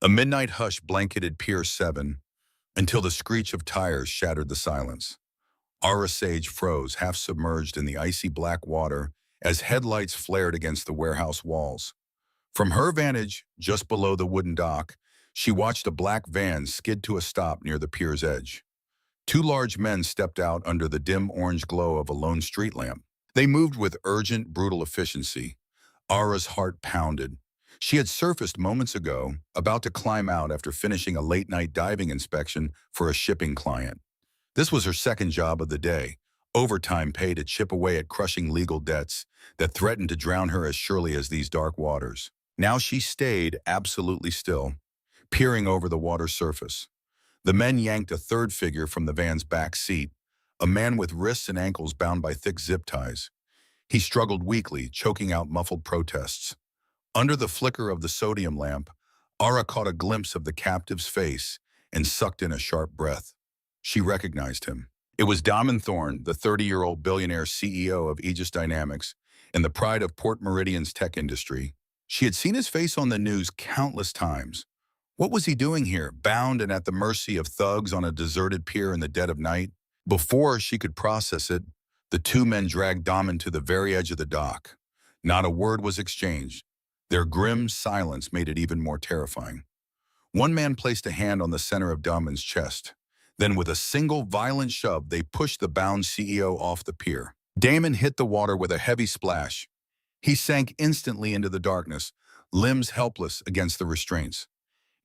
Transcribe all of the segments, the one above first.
A midnight hush blanketed Pier 7 until the screech of tires shattered the silence. Ara Sage froze, half submerged in the icy black water as headlights flared against the warehouse walls. From her vantage, just below the wooden dock, she watched a black van skid to a stop near the pier's edge. Two large men stepped out under the dim orange glow of a lone street lamp. They moved with urgent, brutal efficiency. Ara's heart pounded. She had surfaced moments ago, about to climb out after finishing a late-night diving inspection for a shipping client. This was her second job of the day, overtime pay to chip away at crushing legal debts that threatened to drown her as surely as these dark waters. Now she stayed absolutely still, peering over the water's surface. The men yanked a third figure from the van's back seat, a man with wrists and ankles bound by thick zip ties. He struggled weakly, choking out muffled protests. Under the flicker of the sodium lamp, Ara caught a glimpse of the captive's face and sucked in a sharp breath. She recognized him. It was Damon Thorne, the 30-year-old billionaire CEO of Aegis Dynamics and the pride of Port Meridian's tech industry. She had seen his face on the news countless times. What was he doing here, bound and at the mercy of thugs on a deserted pier in the dead of night? Before she could process it, the two men dragged Damon to the very edge of the dock. Not a word was exchanged. Their grim silence made it even more terrifying. One man placed a hand on the center of Damon's chest. Then with a single violent shove, they pushed the bound CEO off the pier. Damon hit the water with a heavy splash. He sank instantly into the darkness, limbs helpless against the restraints.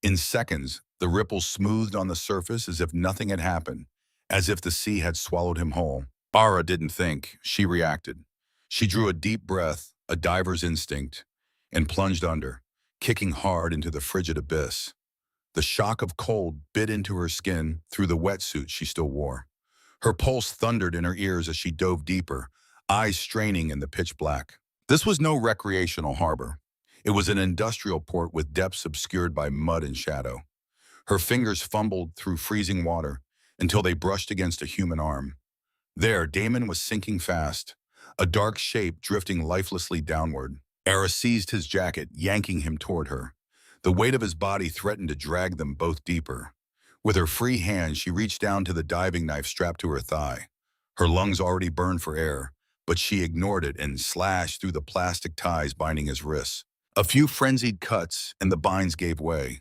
In seconds, the ripples smoothed on the surface as if nothing had happened, as if the sea had swallowed him whole. Ara didn't think, she reacted. She drew a deep breath, a diver's instinct, and plunged under, kicking hard into the frigid abyss. The shock of cold bit into her skin through the wetsuit she still wore. Her pulse thundered in her ears as she dove deeper, eyes straining in the pitch black. This was no recreational harbor. It was an industrial port with depths obscured by mud and shadow. Her fingers fumbled through freezing water until they brushed against a human arm. There, Damon was sinking fast, a dark shape drifting lifelessly downward. Ara seized his jacket, yanking him toward her. The weight of his body threatened to drag them both deeper. With her free hand, she reached down to the diving knife strapped to her thigh. Her lungs already burned for air, but she ignored it and slashed through the plastic ties binding his wrists. A few frenzied cuts, and the binds gave way.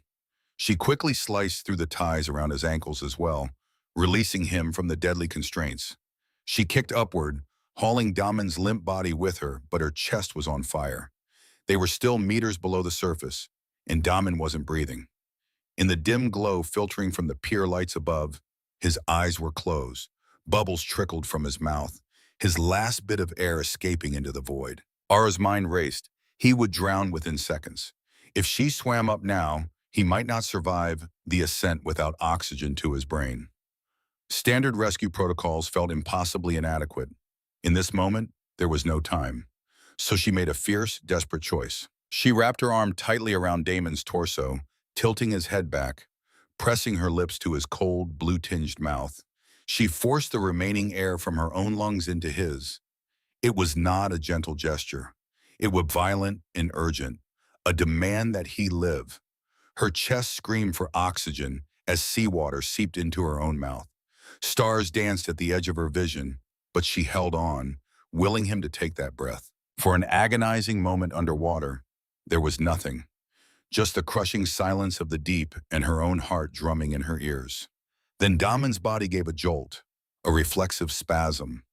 She quickly sliced through the ties around his ankles as well, releasing him from the deadly constraints. She kicked upward, hauling Damon's limp body with her, but her chest was on fire. They were still meters below the surface, and Damon wasn't breathing. In the dim glow filtering from the pier lights above, his eyes were closed. Bubbles trickled from his mouth, his last bit of air escaping into the void. Ara's mind raced. He would drown within seconds. If she swam up now, he might not survive the ascent without oxygen to his brain. Standard rescue protocols felt impossibly inadequate. In this moment, there was no time. So she made a fierce, desperate choice. She wrapped her arm tightly around Damon's torso, tilting his head back, pressing her lips to his cold, blue-tinged mouth. She forced the remaining air from her own lungs into his. It was not a gentle gesture. It was violent and urgent, a demand that he live. Her chest screamed for oxygen as seawater seeped into her own mouth. Stars danced at the edge of her vision, but she held on, willing him to take that breath. For an agonizing moment underwater, there was nothing, just the crushing silence of the deep and her own heart drumming in her ears. Then Damon's body gave a jolt, a reflexive spasm.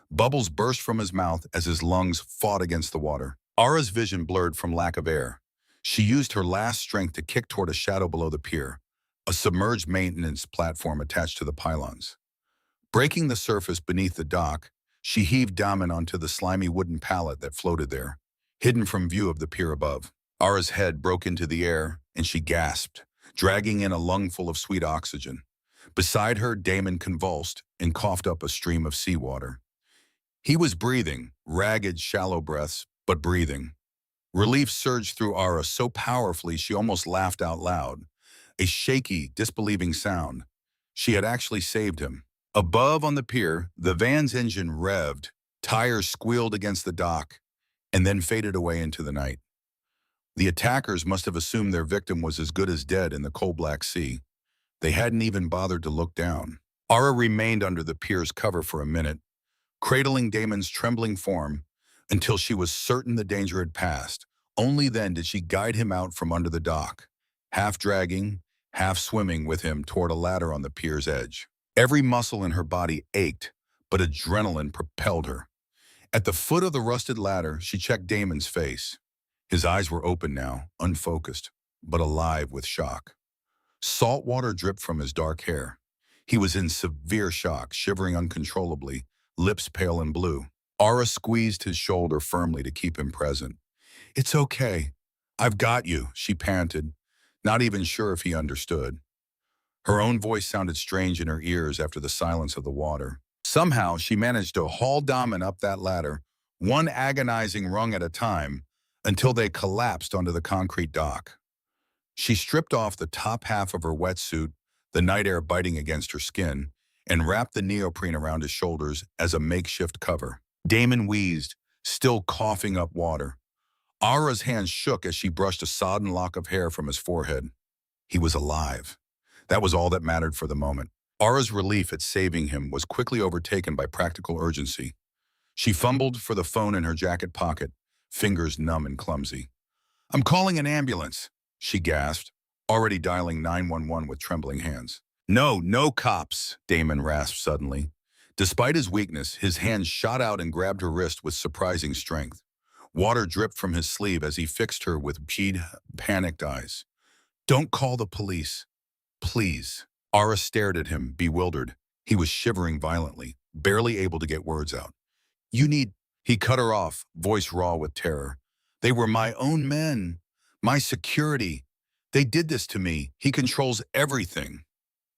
Bubbles burst from his mouth as his lungs fought against the water. Ara's vision blurred from lack of air. She used her last strength to kick toward a shadow below the pier, a submerged maintenance platform attached to the pylons. Breaking the surface beneath the dock, she heaved Damon onto the slimy wooden pallet that floated there, hidden from view of the pier above. Ara's head broke into the air, and she gasped, dragging in a lungful of sweet oxygen. Beside her, Damon convulsed and coughed up a stream of seawater. He was breathing, ragged, shallow breaths, but breathing. Relief surged through Ara so powerfully she almost laughed out loud, a shaky, disbelieving sound. She had actually saved him. Above on the pier, the van's engine revved, tires squealed against the dock, and then faded away into the night. The attackers must have assumed their victim was as good as dead in the cold Black Sea. They hadn't even bothered to look down. Ara remained under the pier's cover for a minute, cradling Damon's trembling form until she was certain the danger had passed. Only then did she guide him out from under the dock, half dragging, half swimming with him toward a ladder on the pier's edge. Every muscle in her body ached, but adrenaline propelled her. At the foot of the rusted ladder, she checked Damon's face. His eyes were open now, unfocused, but alive with shock. Salt water dripped from his dark hair. He was in severe shock, shivering uncontrollably, lips pale and blue. Ara squeezed his shoulder firmly to keep him present. "It's okay. I've got you," she panted, not even sure if he understood. Her own voice sounded strange in her ears after the silence of the water. Somehow, she managed to haul Damon up that ladder, one agonizing rung at a time, until they collapsed onto the concrete dock. She stripped off the top half of her wetsuit, the night air biting against her skin, and wrapped the neoprene around his shoulders as a makeshift cover. Damon wheezed, still coughing up water. Ara's hands shook as she brushed a sodden lock of hair from his forehead. He was alive. That was all that mattered for the moment. Ara's relief at saving him was quickly overtaken by practical urgency. She fumbled for the phone in her jacket pocket, fingers numb and clumsy. "I'm calling an ambulance," she gasped, already dialing 911 with trembling hands. No cops," Damon rasped suddenly. Despite his weakness, his hand shot out and grabbed her wrist with surprising strength. Water dripped from his sleeve as he fixed her with bead, panicked eyes. "Don't call the police. Please." Ara stared at him, bewildered. He was shivering violently, barely able to get words out. "You need—" He cut her off, voice raw with terror. "They were my own men. My security. They did this to me. He controls everything."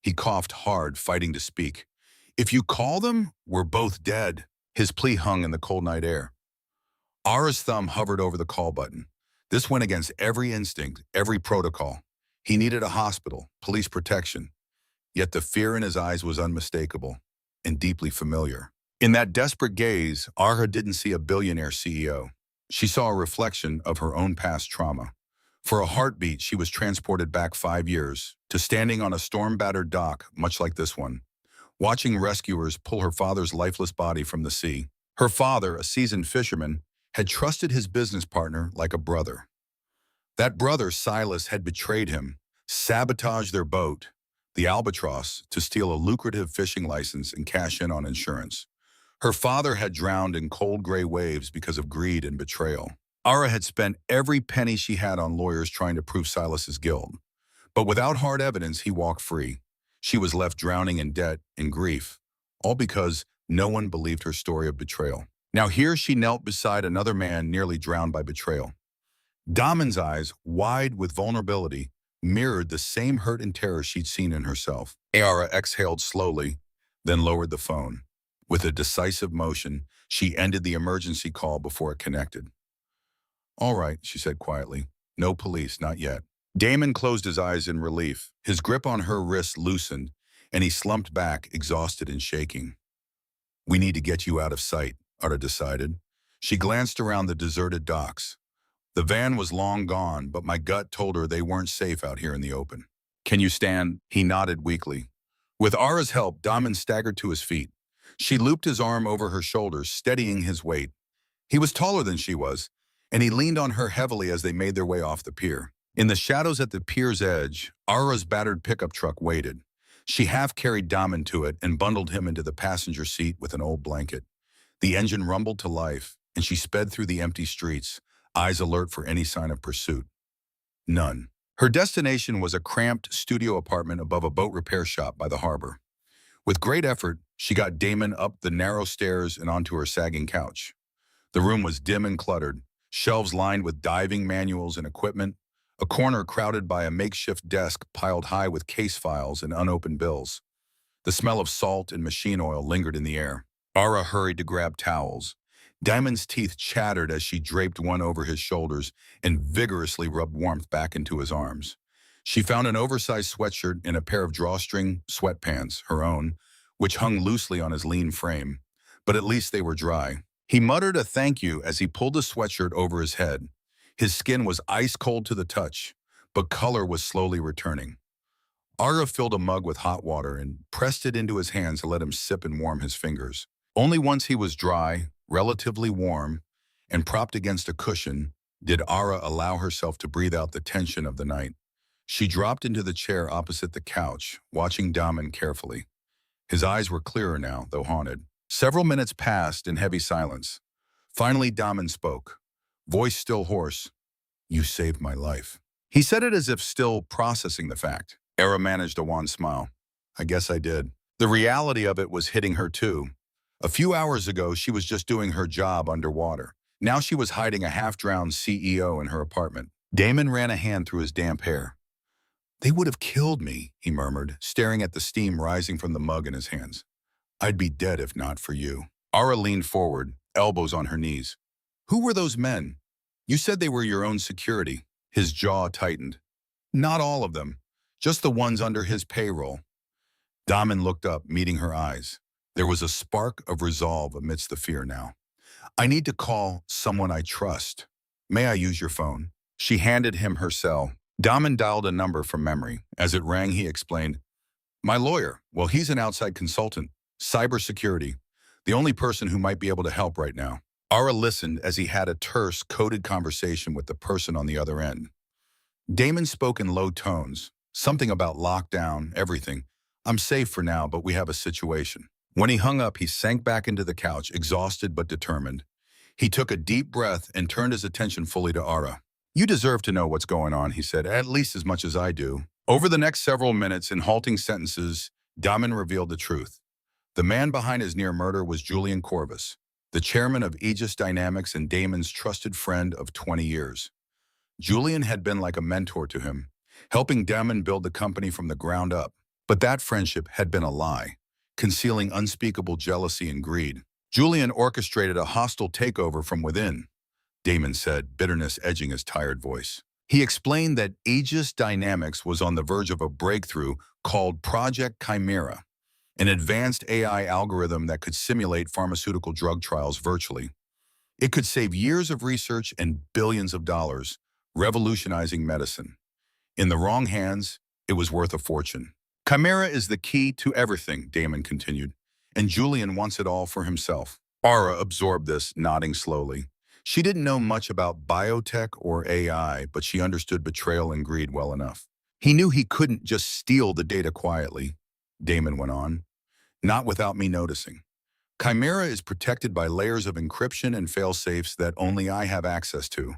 He coughed hard, fighting to speak. "If you call them, we're both dead." His plea hung in the cold night air. Ara's thumb hovered over the call button. This went against every instinct, every protocol. He needed a hospital, police protection. Yet the fear in his eyes was unmistakable and deeply familiar. In that desperate gaze, Ara didn't see a billionaire CEO. She saw a reflection of her own past trauma. For a heartbeat, she was transported back 5 years to standing on a storm-battered dock, much like this one, watching rescuers pull her father's lifeless body from the sea. Her father, a seasoned fisherman, had trusted his business partner like a brother. That brother, Silas, had betrayed him, sabotaged their boat, the Albatross, to steal a lucrative fishing license and cash in on insurance. Her father had drowned in cold gray waves because of greed and betrayal. Ara had spent every penny she had on lawyers trying to prove Silas's guilt. But without hard evidence, he walked free. She was left drowning in debt and grief, all because no one believed her story of betrayal. Now here she knelt beside another man nearly drowned by betrayal. Damon's eyes, wide with vulnerability, mirrored the same hurt and terror she'd seen in herself. Ara exhaled slowly, then lowered the phone. With a decisive motion, she ended the emergency call before it connected. "All right," she said quietly. "No police, not yet." Damon closed his eyes in relief. His grip on her wrist loosened, and he slumped back, exhausted and shaking. "We need to get you out of sight," Ara decided. She glanced around the deserted docks. The van was long gone, but my gut told her they weren't safe out here in the open. "Can you stand?" He nodded weakly. With Ara's help, Damon staggered to his feet. She looped his arm over her shoulders, steadying his weight. He was taller than she was, and he leaned on her heavily as they made their way off the pier. In the shadows at the pier's edge, Ara's battered pickup truck waited. She half-carried Damon to it and bundled him into the passenger seat with an old blanket. The engine rumbled to life, and she sped through the empty streets, eyes alert for any sign of pursuit. None. Her destination was a cramped studio apartment above a boat repair shop by the harbor. With great effort, she got Damon up the narrow stairs and onto her sagging couch. The room was dim and cluttered, shelves lined with diving manuals and equipment, a corner crowded by a makeshift desk piled high with case files and unopened bills. The smell of salt and machine oil lingered in the air. Ara hurried to grab towels. Damon's teeth chattered as she draped one over his shoulders and vigorously rubbed warmth back into his arms. She found an oversized sweatshirt and a pair of drawstring sweatpants, her own, which hung loosely on his lean frame. But at least they were dry. He muttered a thank you as he pulled the sweatshirt over his head. His skin was ice cold to the touch, but color was slowly returning. Ara filled a mug with hot water and pressed it into his hands to let him sip and warm his fingers. Only once he was dry, relatively warm, and propped against a cushion did Ara allow herself to breathe out the tension of the night. She dropped into the chair opposite the couch, watching Daman carefully. His eyes were clearer now, though haunted. Several minutes passed in heavy silence. Finally, Daman spoke, voice still hoarse. "You saved my life." He said it as if still processing the fact. Era managed a wan smile. "I guess I did." The reality of it was hitting her too. A few hours ago, she was just doing her job underwater. Now she was hiding a half-drowned CEO in her apartment. Damon ran a hand through his damp hair. "They would have killed me," he murmured, staring at the steam rising from the mug in his hands. "I'd be dead if not for you." Ara leaned forward, elbows on her knees. "Who were those men? You said they were your own security." His jaw tightened. "Not all of them, just the ones under his payroll." Daman looked up, meeting her eyes. There was a spark of resolve amidst the fear now. "I need to call someone I trust. May I use your phone?" She handed him her cell. Daman dialed a number from memory. As it rang, he explained, "My lawyer. Well, he's an outside consultant. Cybersecurity. The only person who might be able to help right now." Ara listened as he had a terse, coded conversation with the person on the other end. Damon spoke in low tones, something about lockdown, everything. "I'm safe for now, but we have a situation." When he hung up, he sank back into the couch, exhausted but determined. He took a deep breath and turned his attention fully to Ara. "You deserve to know what's going on," he said, "at least as much as I do." Over the next several minutes, in halting sentences, Daman revealed the truth. The man behind his near murder was Julian Corvus, the chairman of Aegis Dynamics and Damon's trusted friend of 20 years. Julian had been like a mentor to him, helping Damon build the company from the ground up. But that friendship had been a lie, concealing unspeakable jealousy and greed. Julian orchestrated a hostile takeover from within, Damon said, bitterness edging his tired voice. He explained that Aegis Dynamics was on the verge of a breakthrough called Project Chimera, an advanced AI algorithm that could simulate pharmaceutical drug trials virtually. It could save years of research and billions of dollars, revolutionizing medicine. In the wrong hands, it was worth a fortune. "Chimera is the key to everything," Damon continued, "and Julian wants it all for himself." Ara absorbed this, nodding slowly. She didn't know much about biotech or AI, but she understood betrayal and greed well enough. "He knew he couldn't just steal the data quietly," Damon went on, "not without me noticing. Chimera is protected by layers of encryption and fail-safes that only I have access to.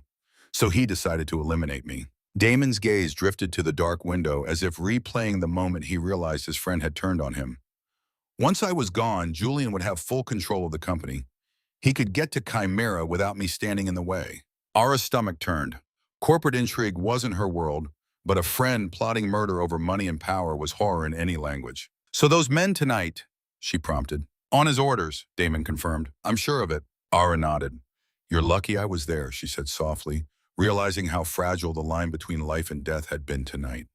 So he decided to eliminate me." Damon's gaze drifted to the dark window as if replaying the moment he realized his friend had turned on him. "Once I was gone, Julian would have full control of the company. He could get to Chimera without me standing in the way." Ara's stomach turned. Corporate intrigue wasn't her world, but a friend plotting murder over money and power was horror in any language. "So those men tonight," she prompted. "On his orders," Damon confirmed. "I'm sure of it." Ara nodded. "You're lucky I was there," she said softly, realizing how fragile the line between life and death had been tonight.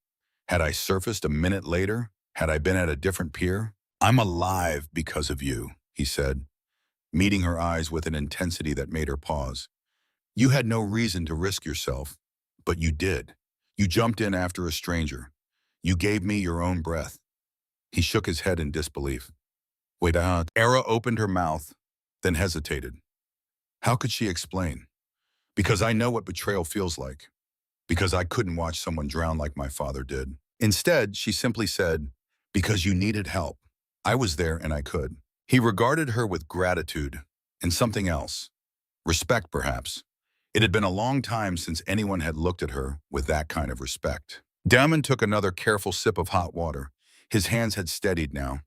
"Had I surfaced a minute later, had I been at a different pier, I'm alive because of you," he said, meeting her eyes with an intensity that made her pause. "You had no reason to risk yourself, but you did. You jumped in after a stranger. You gave me your own breath." He shook his head in disbelief. "Wait, Ara opened her mouth, then hesitated. How could she explain? "Because I know what betrayal feels like. Because I couldn't watch someone drown like my father did." Instead, she simply said, "Because you needed help. I was there and I could." He regarded her with gratitude and something else. Respect, perhaps. It had been a long time since anyone had looked at her with that kind of respect. Damon took another careful sip of hot water. His hands had steadied now.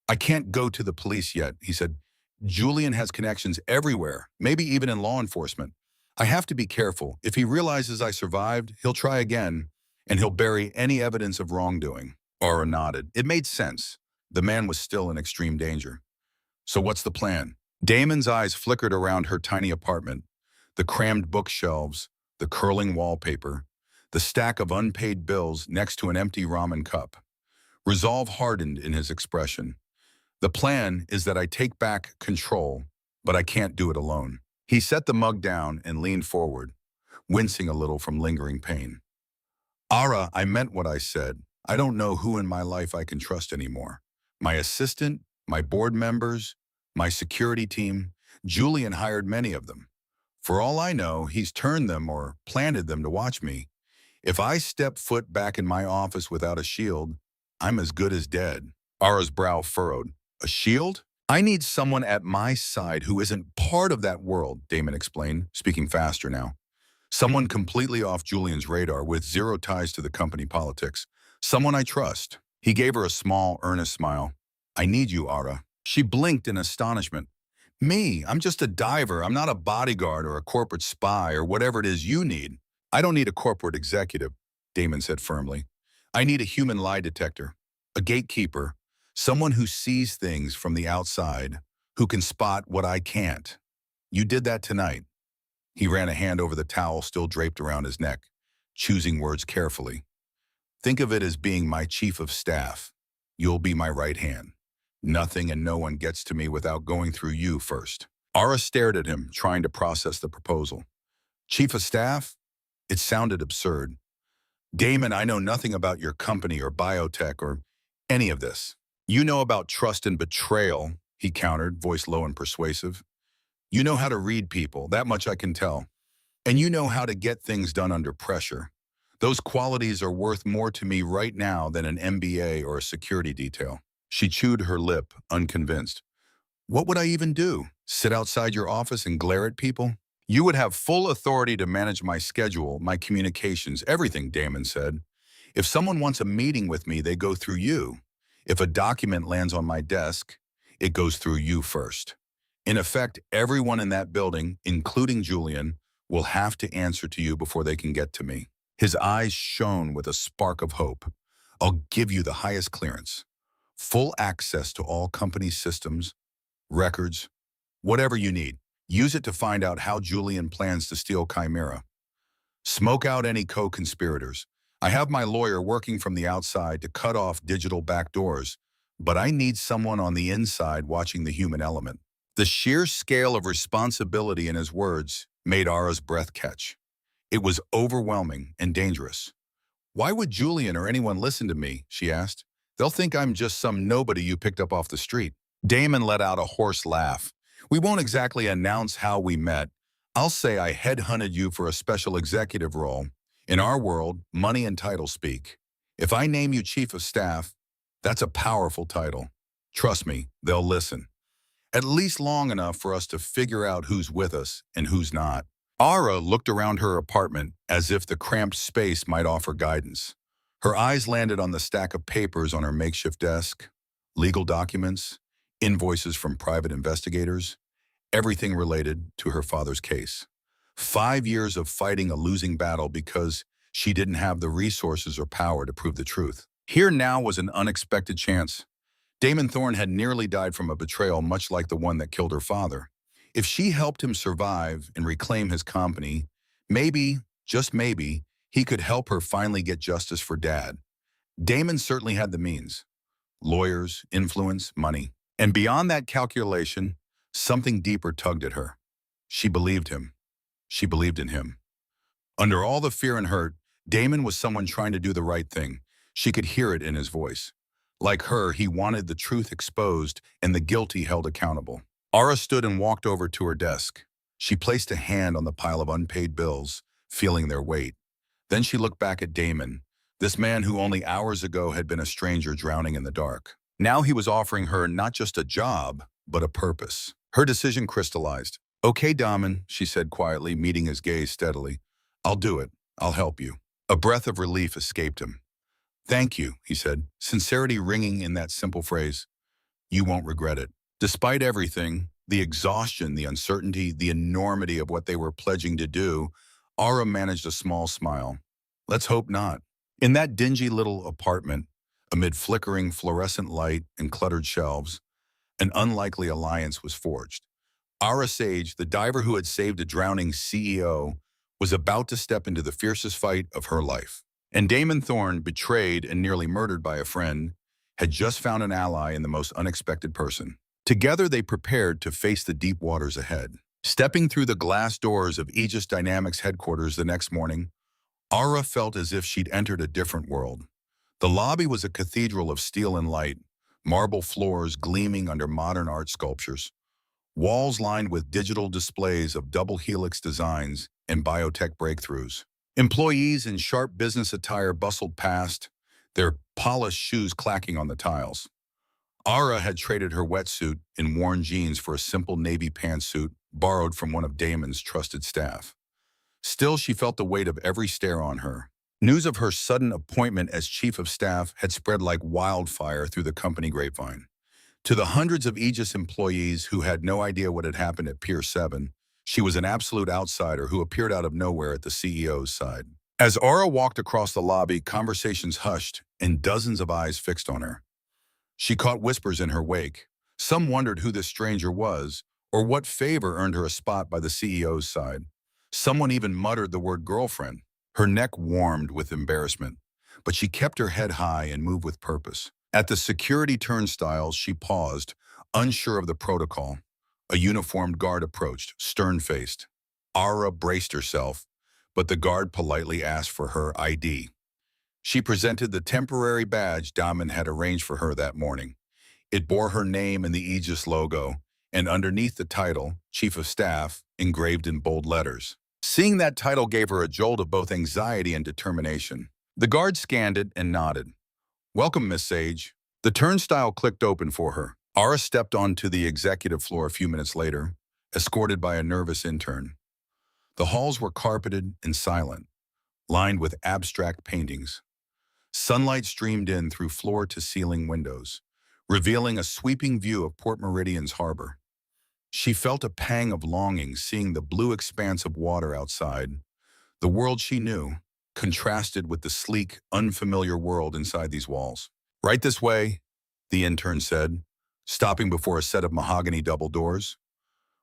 "I can't go to the police yet," he said. "Julian has connections everywhere, maybe even in law enforcement. I have to be careful. If he realizes I survived, he'll try again, and he'll bury any evidence of wrongdoing." Aura nodded. It made sense. The man was still in extreme danger. "So what's the plan?" Damon's eyes flickered around her tiny apartment. The crammed bookshelves, the curling wallpaper, the stack of unpaid bills next to an empty ramen cup. Resolve hardened in his expression. "The plan is that I take back control, but I can't do it alone." He set the mug down and leaned forward. wincing a little from lingering pain. Ara, I meant what I said. I don't know who in my life I can trust anymore. My assistant, my board members, my security team. Julian hired many of them. For all I know, he's turned them or planted them to watch me. If I step foot back in my office without a shield, I'm as good as dead. Ara's brow furrowed. A shield? I need someone at my side who isn't part of that world, Damon explained, speaking faster now. Someone completely off Julian's radar with zero ties to the company politics. Someone I trust. He gave her a small, earnest smile. I need you, Ara. She blinked in astonishment. Me? I'm just a diver. I'm not a bodyguard or a corporate spy or whatever it is you need. I don't need a corporate executive, Damon said firmly. I need a human lie detector, a gatekeeper, someone who sees things from the outside, who can spot what I can't. You did that tonight. He ran a hand over the towel still draped around his neck, choosing words carefully. Think of it as being my chief of staff. You'll be my right hand. Nothing and no one gets to me without going through you first. Ara stared at him, trying to process the proposal. Chief of staff? It sounded absurd. Damon, I know nothing about your company or biotech or any of this. You know about trust and betrayal, he countered, voice low and persuasive. You know how to read people, that much I can tell. And you know how to get things done under pressure. Those qualities are worth more to me right now than an MBA or a security detail. She chewed her lip, unconvinced. What would I even do? Sit outside your office and glare at people? You would have full authority to manage my schedule, my communications, everything, Damon said. If someone wants a meeting with me, they go through you. If a document lands on my desk, it goes through you first. In effect, everyone in that building, including Julian, will have to answer to you before they can get to me. His eyes shone with a spark of hope. I'll give you the highest clearance. Full access to all company systems, records, whatever you need. Use it to find out how Julian plans to steal Chimera. Smoke out any co-conspirators. I have my lawyer working from the outside to cut off digital backdoors, but I need someone on the inside watching the human element. The sheer scale of responsibility in his words made Ara's breath catch. It was overwhelming and dangerous. Why would Julian or anyone listen to me? She asked. They'll think I'm just some nobody you picked up off the street. Damon let out a hoarse laugh. We won't exactly announce how we met. I'll say I headhunted you for a special executive role. In our world, money and title speak. If I name you chief of staff, that's a powerful title. Trust me, they'll listen. At least long enough for us to figure out who's with us and who's not. Ara looked around her apartment as if the cramped space might offer guidance. Her eyes landed on the stack of papers on her makeshift desk, legal documents, invoices from private investigators, everything related to her father's case. 5 years of fighting a losing battle because she didn't have the resources or power to prove the truth. Here now was an unexpected chance. Damon Thorne had nearly died from a betrayal much like the one that killed her father. If she helped him survive and reclaim his company, maybe, just maybe, he could help her finally get justice for Dad. Damon certainly had the means. Lawyers, influence, money. And beyond that calculation, something deeper tugged at her. She believed him. She believed in him. Under all the fear and hurt, Damon was someone trying to do the right thing. She could hear it in his voice. Like her, he wanted the truth exposed and the guilty held accountable. Ara stood and walked over to her desk. She placed a hand on the pile of unpaid bills, feeling their weight. Then she looked back at Damon, this man who only hours ago had been a stranger drowning in the dark. Now he was offering her not just a job, but a purpose. Her decision crystallized. Okay, Damon, she said quietly, meeting his gaze steadily. I'll do it. I'll help you. A breath of relief escaped him. Thank you, he said, sincerity ringing in that simple phrase. You won't regret it. Despite everything, the exhaustion, the uncertainty, the enormity of what they were pledging to do, Ara managed a small smile. Let's hope not. In that dingy little apartment, amid flickering fluorescent light and cluttered shelves, an unlikely alliance was forged. Ara Sage, the diver who had saved a drowning CEO, was about to step into the fiercest fight of her life. And Damon Thorne, betrayed and nearly murdered by a friend, had just found an ally in the most unexpected person. Together they prepared to face the deep waters ahead. Stepping through the glass doors of Aegis Dynamics headquarters the next morning, Aura felt as if she'd entered a different world. The lobby was a cathedral of steel and light, marble floors gleaming under modern art sculptures, walls lined with digital displays of double helix designs and biotech breakthroughs. Employees in sharp business attire bustled past, their polished shoes clacking on the tiles. Ara had traded her wetsuit and worn jeans for a simple navy pantsuit borrowed from one of Damon's trusted staff. Still, she felt the weight of every stare on her. News of her sudden appointment as chief of staff had spread like wildfire through the company grapevine. To the hundreds of Aegis employees who had no idea what had happened at Pier 7, she was an absolute outsider who appeared out of nowhere at the CEO's side. As Aura walked across the lobby, conversations hushed and dozens of eyes fixed on her. She caught whispers in her wake. Some wondered who this stranger was or what favor earned her a spot by the CEO's side. Someone even muttered the word girlfriend. Her neck warmed with embarrassment, but she kept her head high and moved with purpose. At the security turnstiles, she paused, unsure of the protocol. A uniformed guard approached, stern-faced. Ara braced herself, but the guard politely asked for her ID. She presented the temporary badge Damon had arranged for her that morning. It bore her name and the Aegis logo, and underneath the title, Chief of Staff, engraved in bold letters. Seeing that title gave her a jolt of both anxiety and determination. The guard scanned it and nodded. "Welcome, Miss Sage." The turnstile clicked open for her. Ara stepped onto the executive floor a few minutes later, escorted by a nervous intern. The halls were carpeted and silent, lined with abstract paintings. Sunlight streamed in through floor-to-ceiling windows, revealing a sweeping view of Port Meridian's harbor. She felt a pang of longing seeing the blue expanse of water outside, the world she knew, contrasted with the sleek, unfamiliar world inside these walls. "Right this way," the intern said, stopping before a set of mahogany double doors.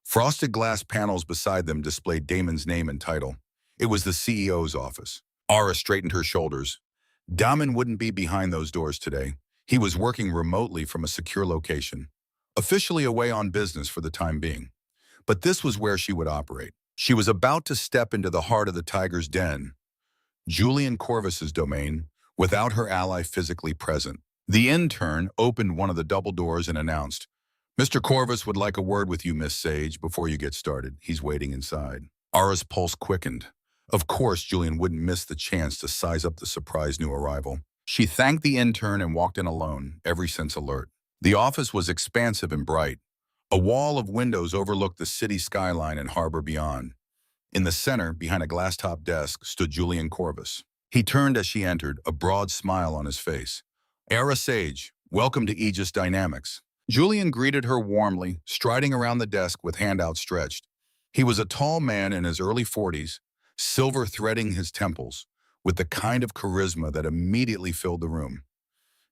Frosted glass panels beside them displayed Damon's name and title. It was the CEO's office. Ara straightened her shoulders. Damon wouldn't be behind those doors today. He was working remotely from a secure location, officially away on business for the time being. But this was where she would operate. She was about to step into the heart of the tiger's den, Julian Corvus's domain, without her ally physically present. The intern opened one of the double doors and announced, "Mr. Corvus would like a word with you, Miss Sage, before you get started. He's waiting inside." Ara's pulse quickened. Of course, Julian wouldn't miss the chance to size up the surprise new arrival. She thanked the intern and walked in alone, every sense alert. The office was expansive and bright. A wall of windows overlooked the city skyline and harbor beyond. In the center, behind a glass-top desk, stood Julian Corvus. He turned as she entered, a broad smile on his face. "Ara Sage, welcome to Aegis Dynamics." Julian greeted her warmly, striding around the desk with hand outstretched. He was a tall man in his early 40s, silver threading his temples, with the kind of charisma that immediately filled the room.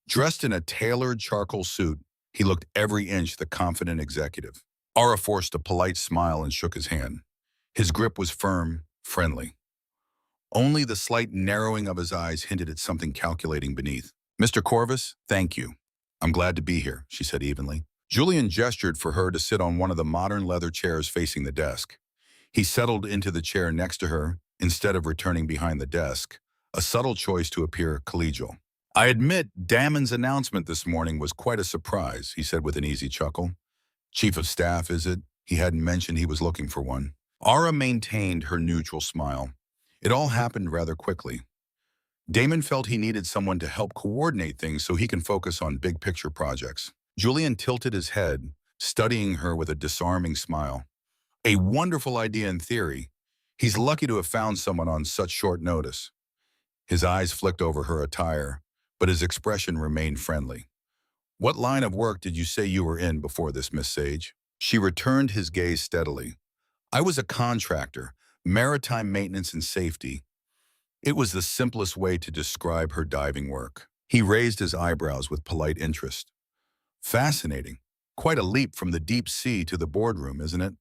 Dressed in a tailored charcoal suit, he looked every inch the confident executive. Ara forced a polite smile and shook his hand. His grip was firm, friendly. Only the slight narrowing of his eyes hinted at something calculating beneath. "Mr. Corvus, thank you. I'm glad to be here," she said evenly. Julian gestured for her to sit on one of the modern leather chairs facing the desk. He settled into the chair next to her instead of returning behind the desk, a subtle choice to appear collegial. "I admit Damon's announcement this morning was quite a surprise," he said with an easy chuckle. "Chief of staff, is it? He hadn't mentioned he was looking for one." Ara maintained her neutral smile. It all happened rather quickly. Damon felt he needed someone to help coordinate things so he can focus on big-picture projects. Julian tilted his head, studying her with a disarming smile. "A wonderful idea in theory. He's lucky to have found someone on such short notice." His eyes flicked over her attire, but his expression remained friendly. "What line of work did you say you were in before this, Miss Sage?" She returned his gaze steadily. "I was a contractor, maritime maintenance and safety." It was the simplest way to describe her diving work. He raised his eyebrows with polite interest. "Fascinating. Quite a leap from the deep sea to the boardroom, isn't it?"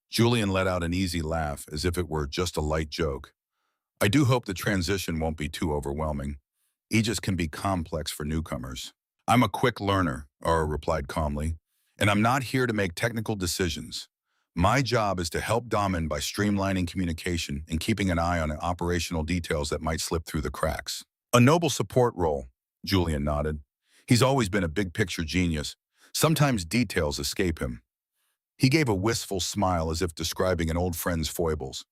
Julian let out an easy laugh, as if it were just a light joke. "I do hope the transition won't be too overwhelming. Aegis can be complex for newcomers." "I'm a quick learner," Ara replied calmly, "and I'm not here to make technical decisions. My job is to help Damen by streamlining communication and keeping an eye on operational details that might slip through the cracks. A noble support role, Julian nodded. He's always been a big-picture genius. Sometimes details escape him. He gave a wistful smile as if describing an old friend's foibles.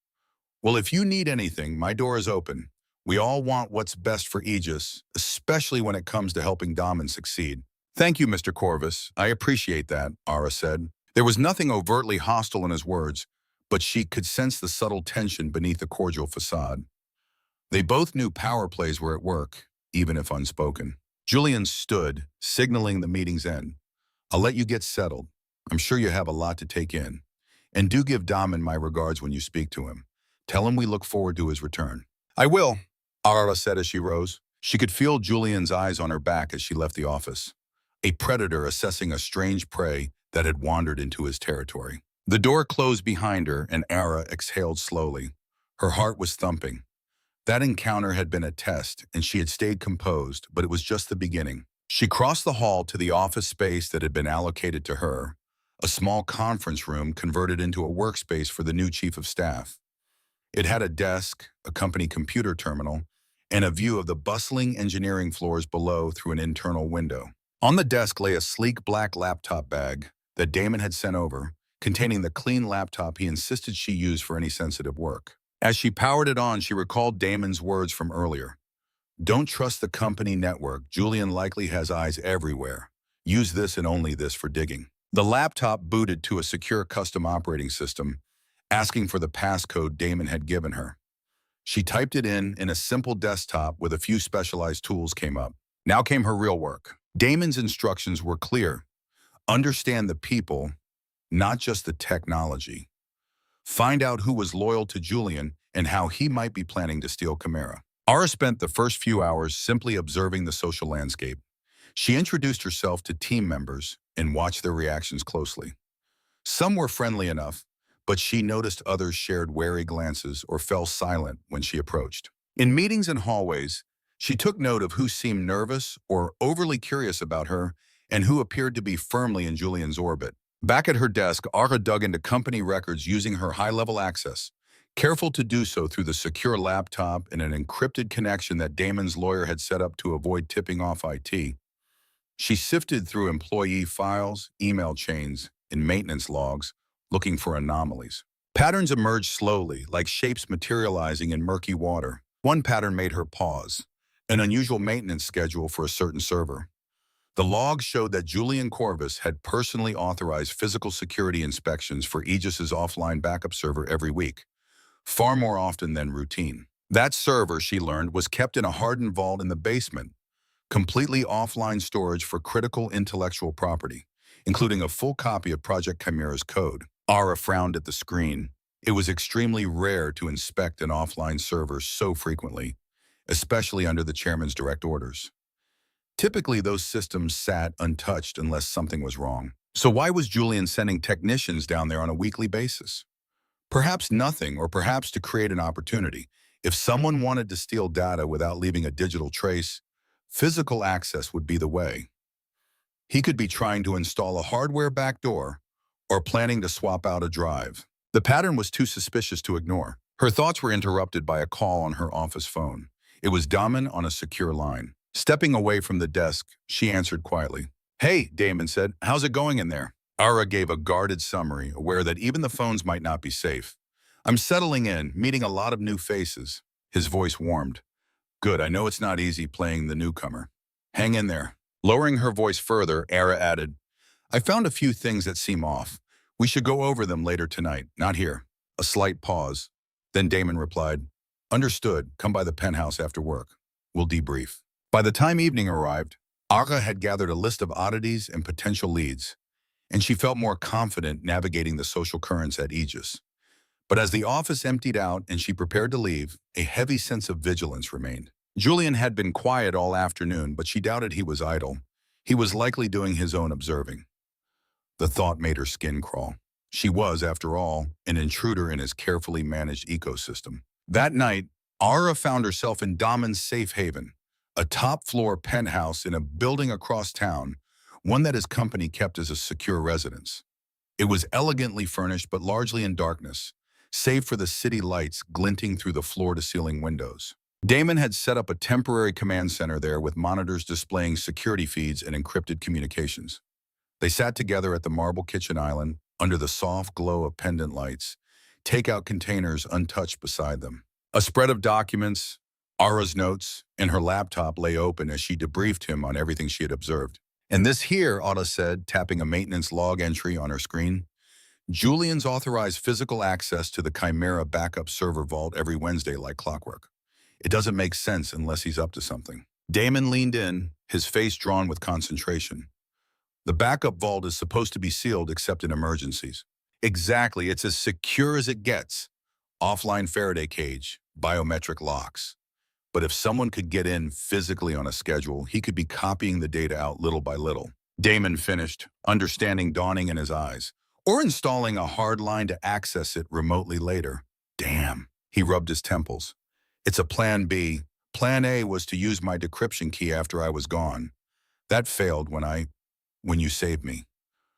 Well, if you need anything, my door is open. We all want what's best for Aegis, especially when it comes to helping Damen succeed. Thank you, Mr. Corvus. I appreciate that, Ara said. There was nothing overtly hostile in his words, but she could sense the subtle tension beneath the cordial facade. They both knew power plays were at work, even if unspoken. Julian stood, signaling the meeting's end. I'll let you get settled. I'm sure you have a lot to take in. And do give Damen my regards when you speak to him. Tell him we look forward to his return. I will, Ara said as she rose. She could feel Julian's eyes on her back as she left the office. A predator assessing a strange prey that had wandered into his territory. The door closed behind her and Ara exhaled slowly. Her heart was thumping. That encounter had been a test and she had stayed composed, but it was just the beginning. She crossed the hall to the office space that had been allocated to her, a small conference room converted into a workspace for the new chief of staff. It had a desk, a company computer terminal, and a view of the bustling engineering floors below through an internal window. On the desk lay a sleek black laptop bag that Damon had sent over, containing the clean laptop he insisted she use for any sensitive work. As she powered it on, she recalled Damon's words from earlier. Don't trust the company network. Julian likely has eyes everywhere. Use this and only this for digging. The laptop booted to a secure custom operating system, asking for the passcode Damon had given her. She typed it in a simple desktop with a few specialized tools came up. Now came her real work. Damon's instructions were clear. Understand the people, not just the technology. Find out who was loyal to Julian and how he might be planning to steal Chimera. Ara spent the first few hours simply observing the social landscape. She introduced herself to team members and watched their reactions closely. Some were friendly enough, but she noticed others shared wary glances or fell silent when she approached. In meetings and hallways, she took note of who seemed nervous or overly curious about her and who appeared to be firmly in Julian's orbit. Back at her desk, Ara dug into company records using her high-level access, careful to do so through the secure laptop and an encrypted connection that Damon's lawyer had set up to avoid tipping off IT. She sifted through employee files, email chains, and maintenance logs, looking for anomalies. Patterns emerged slowly, like shapes materializing in murky water. One pattern made her pause, an unusual maintenance schedule for a certain server. The log showed that Julian Corvus had personally authorized physical security inspections for Aegis's offline backup server every week, far more often than routine. That server, she learned, was kept in a hardened vault in the basement, completely offline storage for critical intellectual property, including a full copy of Project Chimera's code. Ara frowned at the screen. It was extremely rare to inspect an offline server so frequently, especially under the chairman's direct orders. Typically, those systems sat untouched unless something was wrong. So why was Julian sending technicians down there on a weekly basis? Perhaps nothing, or perhaps to create an opportunity. If someone wanted to steal data without leaving a digital trace, physical access would be the way. He could be trying to install a hardware backdoor or planning to swap out a drive. The pattern was too suspicious to ignore. Her thoughts were interrupted by a call on her office phone. It was Damon on a secure line. Stepping away from the desk, she answered quietly. Hey, Damon said, how's it going in there? Ara gave a guarded summary, aware that even the phones might not be safe. I'm settling in, meeting a lot of new faces. His voice warmed. Good, I know it's not easy playing the newcomer. Hang in there. Lowering her voice further, Ara added, I found a few things that seem off. We should go over them later tonight, not here. A slight pause. Then Damon replied, Understood, come by the penthouse after work. We'll debrief. By the time evening arrived, Ara had gathered a list of oddities and potential leads, and she felt more confident navigating the social currents at Aegis. But as the office emptied out and she prepared to leave, a heavy sense of vigilance remained. Julian had been quiet all afternoon, but she doubted he was idle. He was likely doing his own observing. The thought made her skin crawl. She was, after all, an intruder in his carefully managed ecosystem. That night, Ara found herself in Damon's safe haven, a top-floor penthouse in a building across town, one that his company kept as a secure residence. It was elegantly furnished but largely in darkness, save for the city lights glinting through the floor-to-ceiling windows. Damon had set up a temporary command center there with monitors displaying security feeds and encrypted communications. They sat together at the marble kitchen island, under the soft glow of pendant lights, takeout containers untouched beside them. A spread of documents, Ara's notes, and her laptop lay open as she debriefed him on everything she had observed. "And this here," Ara said, tapping a maintenance log entry on her screen. "Julian's authorized physical access to the Chimera backup server vault every Wednesday like clockwork. It doesn't make sense unless he's up to something." Damon leaned in, his face drawn with concentration. "The backup vault is supposed to be sealed except in emergencies." "Exactly, it's as secure as it gets. Offline Faraday cage, biometric locks. But if someone could get in physically on a schedule, he could be copying the data out little by little." Damon finished, understanding dawning in his eyes. "Or installing a hard line to access it remotely later." "Damn." He rubbed his temples. "It's a plan B. Plan A was to use my decryption key after I was gone. That failed when you saved me.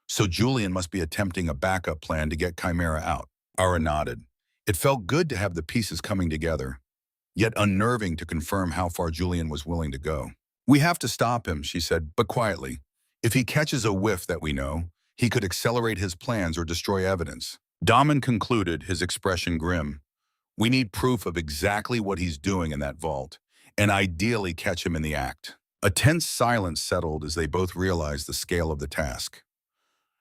So Julian must be attempting a backup plan to get Chimera out." Ara nodded. It felt good to have the pieces coming together, yet unnerving to confirm how far Julian was willing to go. "We have to stop him," she said, but quietly. "If he catches a whiff that we know, he could accelerate his plans or destroy evidence." Damon concluded, his expression grim. "We need proof of exactly what he's doing in that vault, and ideally catch him in the act." A tense silence settled as they both realized the scale of the task.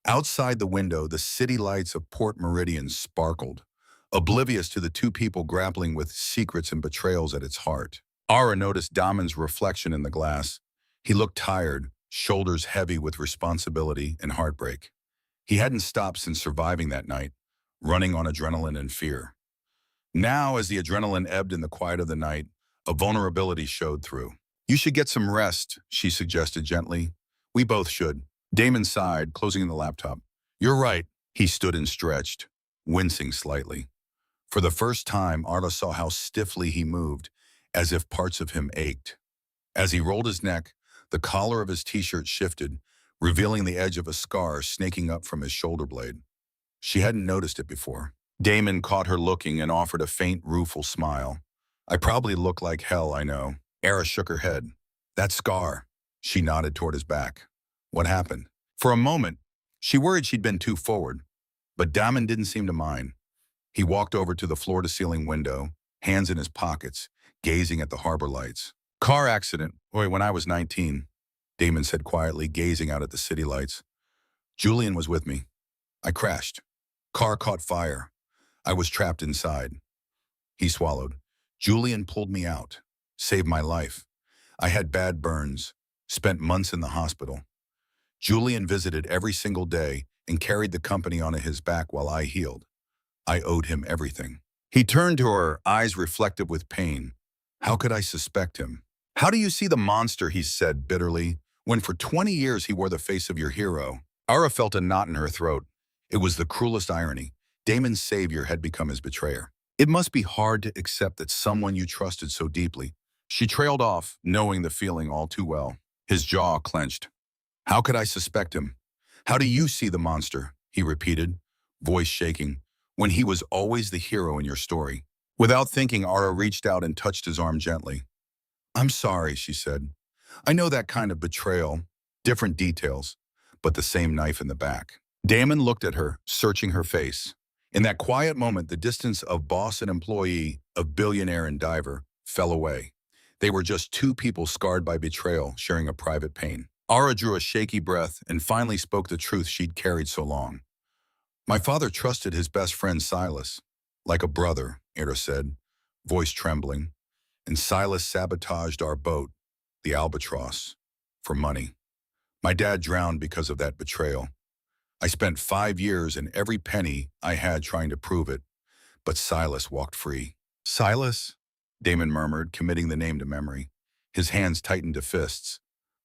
Outside the window, the city lights of Port Meridian sparkled, oblivious to the two people grappling with secrets and betrayals at its heart. Ara noticed Damon's reflection in the glass. He looked tired, shoulders heavy with responsibility and heartbreak. He hadn't stopped since surviving that night, running on adrenaline and fear. Now, as the adrenaline ebbed in the quiet of the night, a vulnerability showed through. "You should get some rest," she suggested gently. "We both should." Damon sighed, closing the laptop. "You're right." He stood and stretched, wincing slightly. For the first time, Arla saw how stiffly he moved, as if parts of him ached. As he rolled his neck, the collar of his t-shirt shifted, revealing the edge of a scar snaking up from his shoulder blade. She hadn't noticed it before. Damon caught her looking and offered a faint, rueful smile. "I probably look like hell, I know." Ara shook her head. "That scar." She nodded toward his back. "What happened?" For a moment, she worried she'd been too forward, but Damon didn't seem to mind. He walked over to the floor-to-ceiling window, hands in his pockets, gazing at the harbor lights. "Car accident, when I was 19, Damon said quietly, gazing out at the city lights. "Julian was with me. I crashed. Car caught fire. I was trapped inside." He swallowed. "Julian pulled me out, saved my life. I had bad burns, spent months in the hospital. Julian visited every single day and carried the company on his back while I healed. I owed him everything." He turned to her, eyes reflective with pain. "How could I suspect him?" "How do you see the monster?" he said bitterly, "when for 20 years he wore the face of your hero." Ara felt a knot in her throat. It was the cruelest irony. Damon's savior had become his betrayer. "It must be hard to accept that someone you trusted so deeply." She trailed off, knowing the feeling all too well. His jaw clenched. "How could I suspect him? How do you see the monster?" he repeated, voice shaking, "when he was always the hero in your story." Without thinking, Ara reached out and touched his arm gently. "I'm sorry," she said. "I know that kind of betrayal, different details, but the same knife in the back." Damon looked at her, searching her face. In that quiet moment, the distance of boss and employee, of billionaire and diver, fell away. They were just two people scarred by betrayal, sharing a private pain. Ara drew a shaky breath and finally spoke the truth she'd carried so long. "My father trusted his best friend Silas, like a brother," Ara said, voice trembling. "And Silas sabotaged our boat, the Albatross, for money. My dad drowned because of that betrayal. I spent 5 years and every penny I had trying to prove it, but Silas walked free." "Silas?" Damon murmured, committing the name to memory. His hands tightened to fists.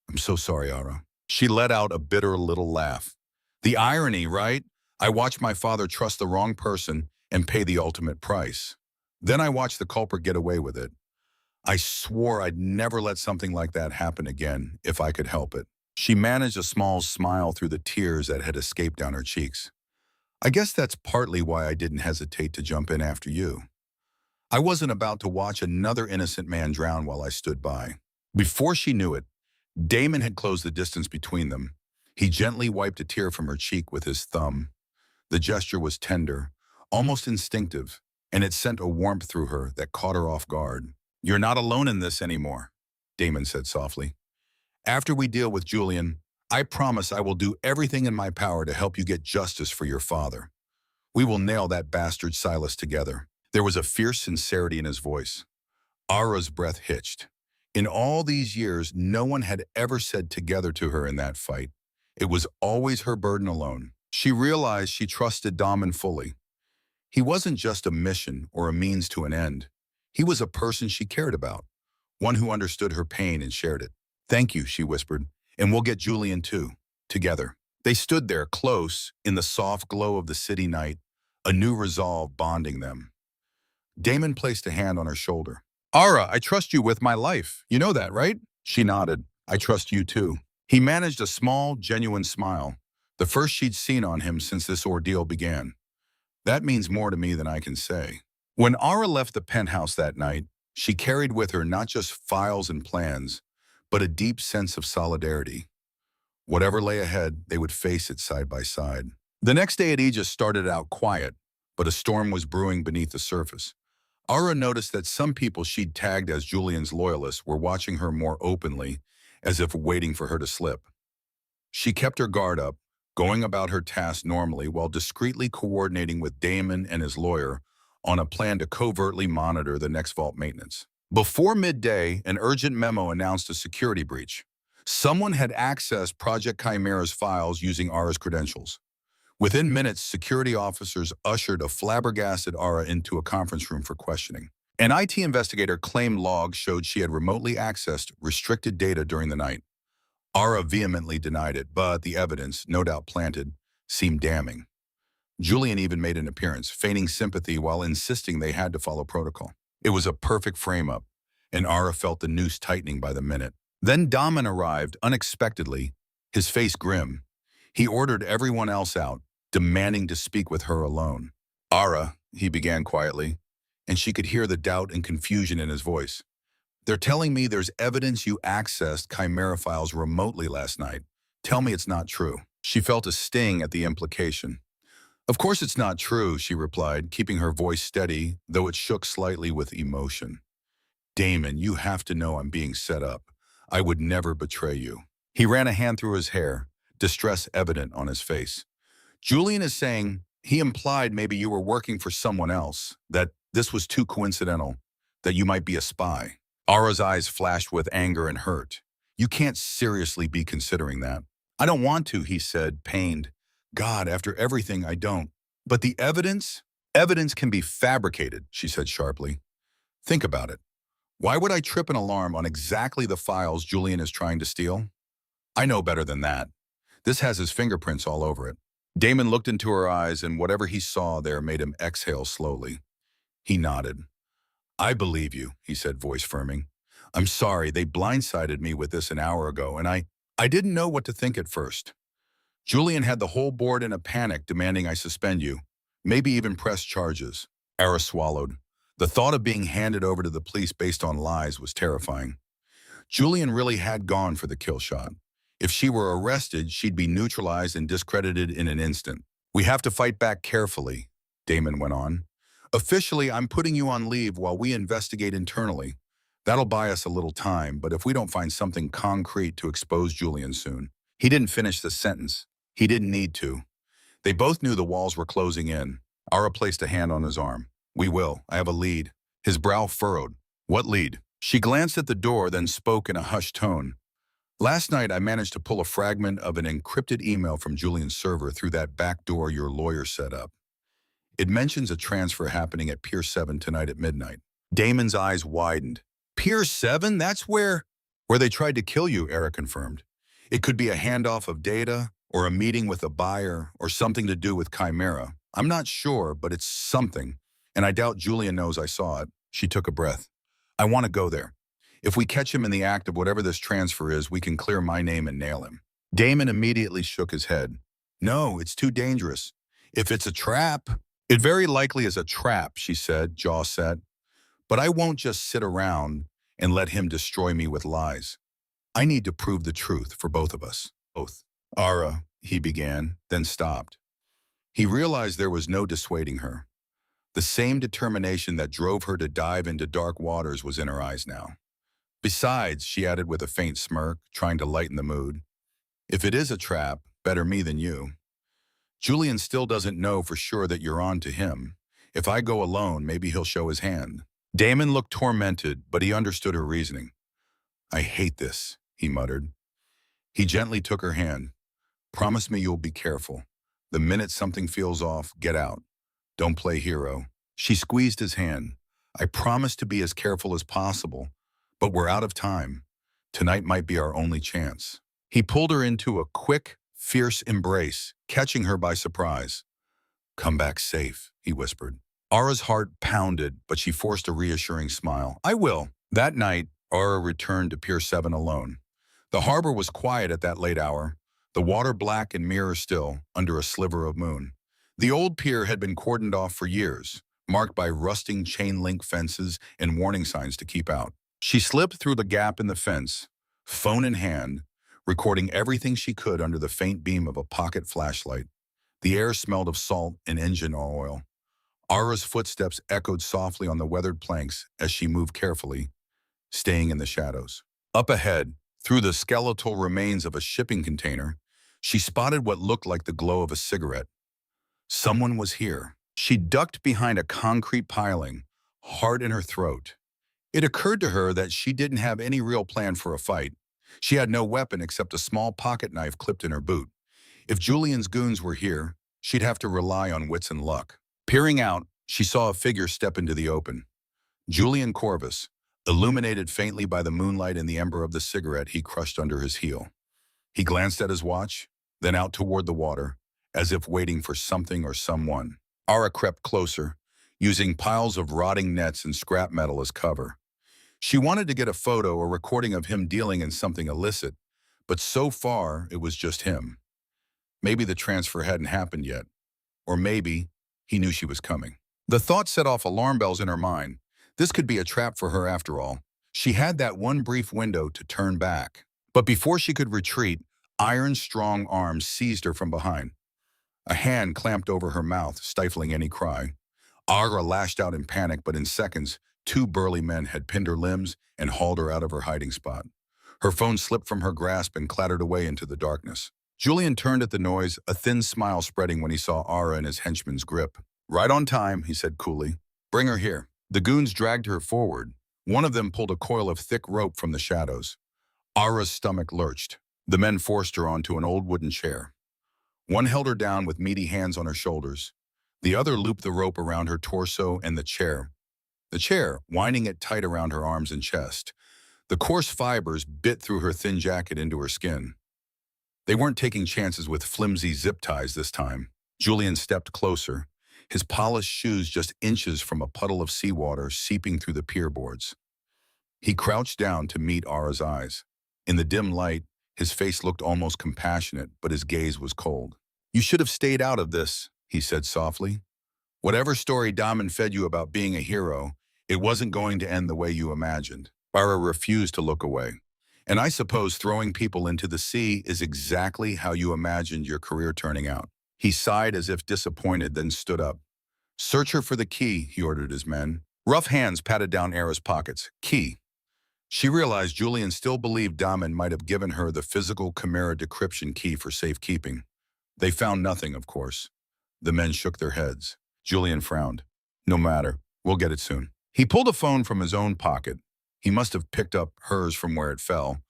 "I'm so sorry, Ara." She let out a bitter little laugh. "The irony, right? I watched my father trust the wrong person and pay the ultimate price. Then I watched the culprit get away with it. I swore I'd never let something like that happen again if I could help it." She managed a small smile through the tears that had escaped down her cheeks. I guess that's partly why I didn't hesitate to jump in after you. I wasn't about to watch another innocent man drown while I stood by. Before she knew it, Damon had closed the distance between them. He gently wiped a tear from her cheek with his thumb. The gesture was tender, almost instinctive, and it sent a warmth through her that caught her off guard. "You're not alone in this anymore," Damon said softly. "After we deal with Julian, I promise I will do everything in my power to help you get justice for your father. We will nail that bastard Silas together." There was a fierce sincerity in his voice. Ara's breath hitched. In all these years, no one had ever said together to her in that fight. It was always her burden alone. She realized she trusted Damon fully. He wasn't just a mission or a means to an end. He was a person she cared about, one who understood her pain and shared it. "Thank you," she whispered, "and we'll get Julian too, together." They stood there, close, in the soft glow of the city night, a new resolve bonding them. Damon placed a hand on her shoulder. "Ara, I trust you with my life. You know that, right?" She nodded. "I trust you too." He managed a small, genuine smile, the first she'd seen on him since this ordeal began. "That means more to me than I can say." When Ara left the penthouse that night, she carried with her not just files and plans, but a deep sense of solidarity. Whatever lay ahead, they would face it side by side. The next day at Aegis started out quiet, but a storm was brewing beneath the surface. Ara noticed that some people she'd tagged as Julian's loyalists were watching her more openly, as if waiting for her to slip. She kept her guard up, going about her task normally while discreetly coordinating with Damon and his lawyer on a plan to covertly monitor the next vault maintenance. Before midday, an urgent memo announced a security breach. Someone had accessed Project Chimera's files using Ara's credentials. Within minutes, security officers ushered a flabbergasted Ara into a conference room for questioning. An IT investigator claimed logs showed she had remotely accessed restricted data during the night. Ara vehemently denied it, but the evidence, no doubt planted, seemed damning. Julian even made an appearance, feigning sympathy while insisting they had to follow protocol. It was a perfect frame-up, and Ara felt the noose tightening by the minute. Then Damon arrived unexpectedly, his face grim. He ordered everyone else out, demanding to speak with her alone. "Ara," he began quietly, and she could hear the doubt and confusion in his voice. "They're telling me there's evidence you accessed Chimera files remotely last night. Tell me it's not true." She felt a sting at the implication. "Of course it's not true," she replied, keeping her voice steady, though it shook slightly with emotion. "Damon, you have to know I'm being set up. I would never betray you." He ran a hand through his hair, distress evident on his face. "Julian is saying he implied maybe you were working for someone else, that this was too coincidental, that you might be a spy." Ara's eyes flashed with anger and hurt. "You can't seriously be considering that." "I don't want to," he said, pained. "God, after everything, I don't." "But the evidence? Evidence can be fabricated," she said sharply. "Think about it. Why would I trip an alarm on exactly the files Julian is trying to steal? I know better than that. This has his fingerprints all over it." Damon looked into her eyes, and whatever he saw there made him exhale slowly. He nodded. "I believe you," he said, voice firming. "I'm sorry, they blindsided me with this an hour ago, and I didn't know what to think at first. Julian had the whole board in a panic demanding I suspend you, maybe even press charges." Ara swallowed. The thought of being handed over to the police based on lies was terrifying. Julian really had gone for the kill shot. If she were arrested, she'd be neutralized and discredited in an instant. "We have to fight back carefully," Damon went on. "Officially, I'm putting you on leave while we investigate internally. That'll buy us a little time, but if we don't find something concrete to expose Julian soon." He didn't finish the sentence. He didn't need to. They both knew the walls were closing in. Ara placed a hand on his arm. "We will. I have a lead." His brow furrowed. "What lead?" She glanced at the door, then spoke in a hushed tone. "Last night, I managed to pull a fragment of an encrypted email from Julian's server through that back door your lawyer set up. It mentions a transfer happening at Pier 7 tonight at midnight." Damon's eyes widened. "Pier 7? That's where they tried to kill you," Ara confirmed. "It could be a handoff of data, or a meeting with a buyer, or something to do with Chimera. I'm not sure, but it's something, and I doubt Julian knows I saw it." She took a breath. "I want to go there. If we catch him in the act of whatever this transfer is, we can clear my name and nail him." Damon immediately shook his head. "No, it's too dangerous. If it's a trap, it very likely is a trap, she said, jaw set. But I won't just sit around and let him destroy me with lies. I need to prove the truth for both of us. Both. Ara, he began, then stopped. He realized there was no dissuading her. The same determination that drove her to dive into dark waters was in her eyes now. Besides, she added with a faint smirk, trying to lighten the mood, if it is a trap, better me than you. Julian still doesn't know for sure that you're on to him. If I go alone, maybe he'll show his hand. Damon looked tormented, but he understood her reasoning. I hate this, he muttered. He gently took her hand. Promise me you'll be careful. The minute something feels off, get out. Don't play hero. She squeezed his hand. I promise to be as careful as possible, but we're out of time. Tonight might be our only chance. He pulled her into a quick, fierce embrace, catching her by surprise. Come back safe, he whispered. Ara's heart pounded, but she forced a reassuring smile. I will. That night, Ara returned to Pier 7 alone. The harbor was quiet at that late hour, the water black and mirror still under a sliver of moon. The old pier had been cordoned off for years, marked by rusting chain-link fences and warning signs to keep out. She slipped through the gap in the fence, phone in hand, recording everything she could under the faint beam of a pocket flashlight. The air smelled of salt and engine oil. Ara's footsteps echoed softly on the weathered planks as she moved carefully, staying in the shadows. Up ahead, through the skeletal remains of a shipping container, she spotted what looked like the glow of a cigarette. Someone was here. She ducked behind a concrete piling, heart in her throat. It occurred to her that she didn't have any real plan for a fight. She had no weapon except a small pocket knife clipped in her boot. If Julian's goons were here, she'd have to rely on wits and luck. Peering out, she saw a figure step into the open. Julian Corvus, illuminated faintly by the moonlight and the ember of the cigarette he crushed under his heel. He glanced at his watch, then out toward the water, as if waiting for something or someone. Ara crept closer, using piles of rotting nets and scrap metal as cover. She wanted to get a photo or recording of him dealing in something illicit, but so far it was just him. Maybe the transfer hadn't happened yet, or maybe he knew she was coming. The thought set off alarm bells in her mind. This could be a trap for her after all. She had that one brief window to turn back. But before she could retreat, iron-strong arms seized her from behind. A hand clamped over her mouth, stifling any cry. Ara lashed out in panic, but in seconds, two burly men had pinned her limbs and hauled her out of her hiding spot. Her phone slipped from her grasp and clattered away into the darkness. Julian turned at the noise, a thin smile spreading when he saw Ara in his henchman's grip. Right on time, he said coolly. Bring her here. The goons dragged her forward. One of them pulled a coil of thick rope from the shadows. Ara's stomach lurched. The men forced her onto an old wooden chair. One held her down with meaty hands on her shoulders. The other looped the rope around her torso and the chair, winding it tight around her arms and chest. The coarse fibers bit through her thin jacket into her skin. They weren't taking chances with flimsy zip ties this time. Julian stepped closer, his polished shoes just inches from a puddle of seawater seeping through the pier boards. He crouched down to meet Ara's eyes. In the dim light, his face looked almost compassionate, but his gaze was cold. You should have stayed out of this, he said softly. Whatever story Damon fed you about being a hero, it wasn't going to end the way you imagined. Ara refused to look away. And I suppose throwing people into the sea is exactly how you imagined your career turning out. He sighed as if disappointed, then stood up. Search her for the key, he ordered his men. Rough hands patted down Ara's pockets. Key. She realized Julian still believed Damon might have given her the physical Chimera decryption key for safekeeping. They found nothing, of course. The men shook their heads. Julian frowned. No matter. We'll get it soon. He pulled a phone from his own pocket. He must have picked up hers from where it fell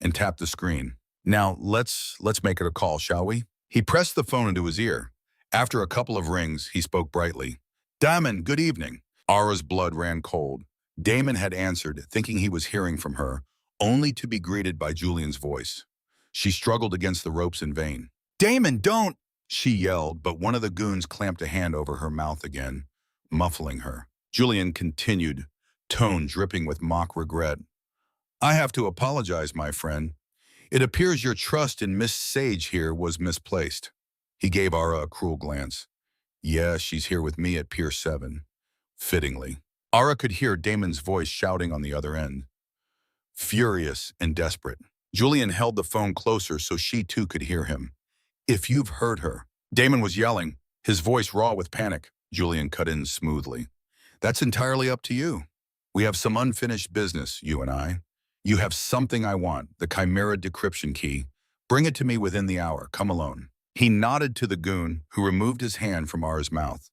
and tapped the screen. Now, let's make it a call, shall we? He pressed the phone into his ear. After a couple of rings, he spoke brightly. Damon, good evening. Ara's blood ran cold. Damon had answered, thinking he was hearing from her, only to be greeted by Julian's voice. She struggled against the ropes in vain. Damon, don't! She yelled, but one of the goons clamped a hand over her mouth again, muffling her. Julian continued, tone dripping with mock regret. I have to apologize, my friend. It appears your trust in Miss Sage here was misplaced. He gave Ara a cruel glance. Yeah, she's here with me at Pier 7. Fittingly. Ara could hear Damon's voice shouting on the other end, furious and desperate. Julian held the phone closer so she too could hear him. If you've heard her. Damon was yelling, his voice raw with panic. Julian cut in smoothly. That's entirely up to you. We have some unfinished business, you and I. You have something I want, the Chimera decryption key. Bring it to me within the hour. Come alone. He nodded to the goon, who removed his hand from Ara's mouth.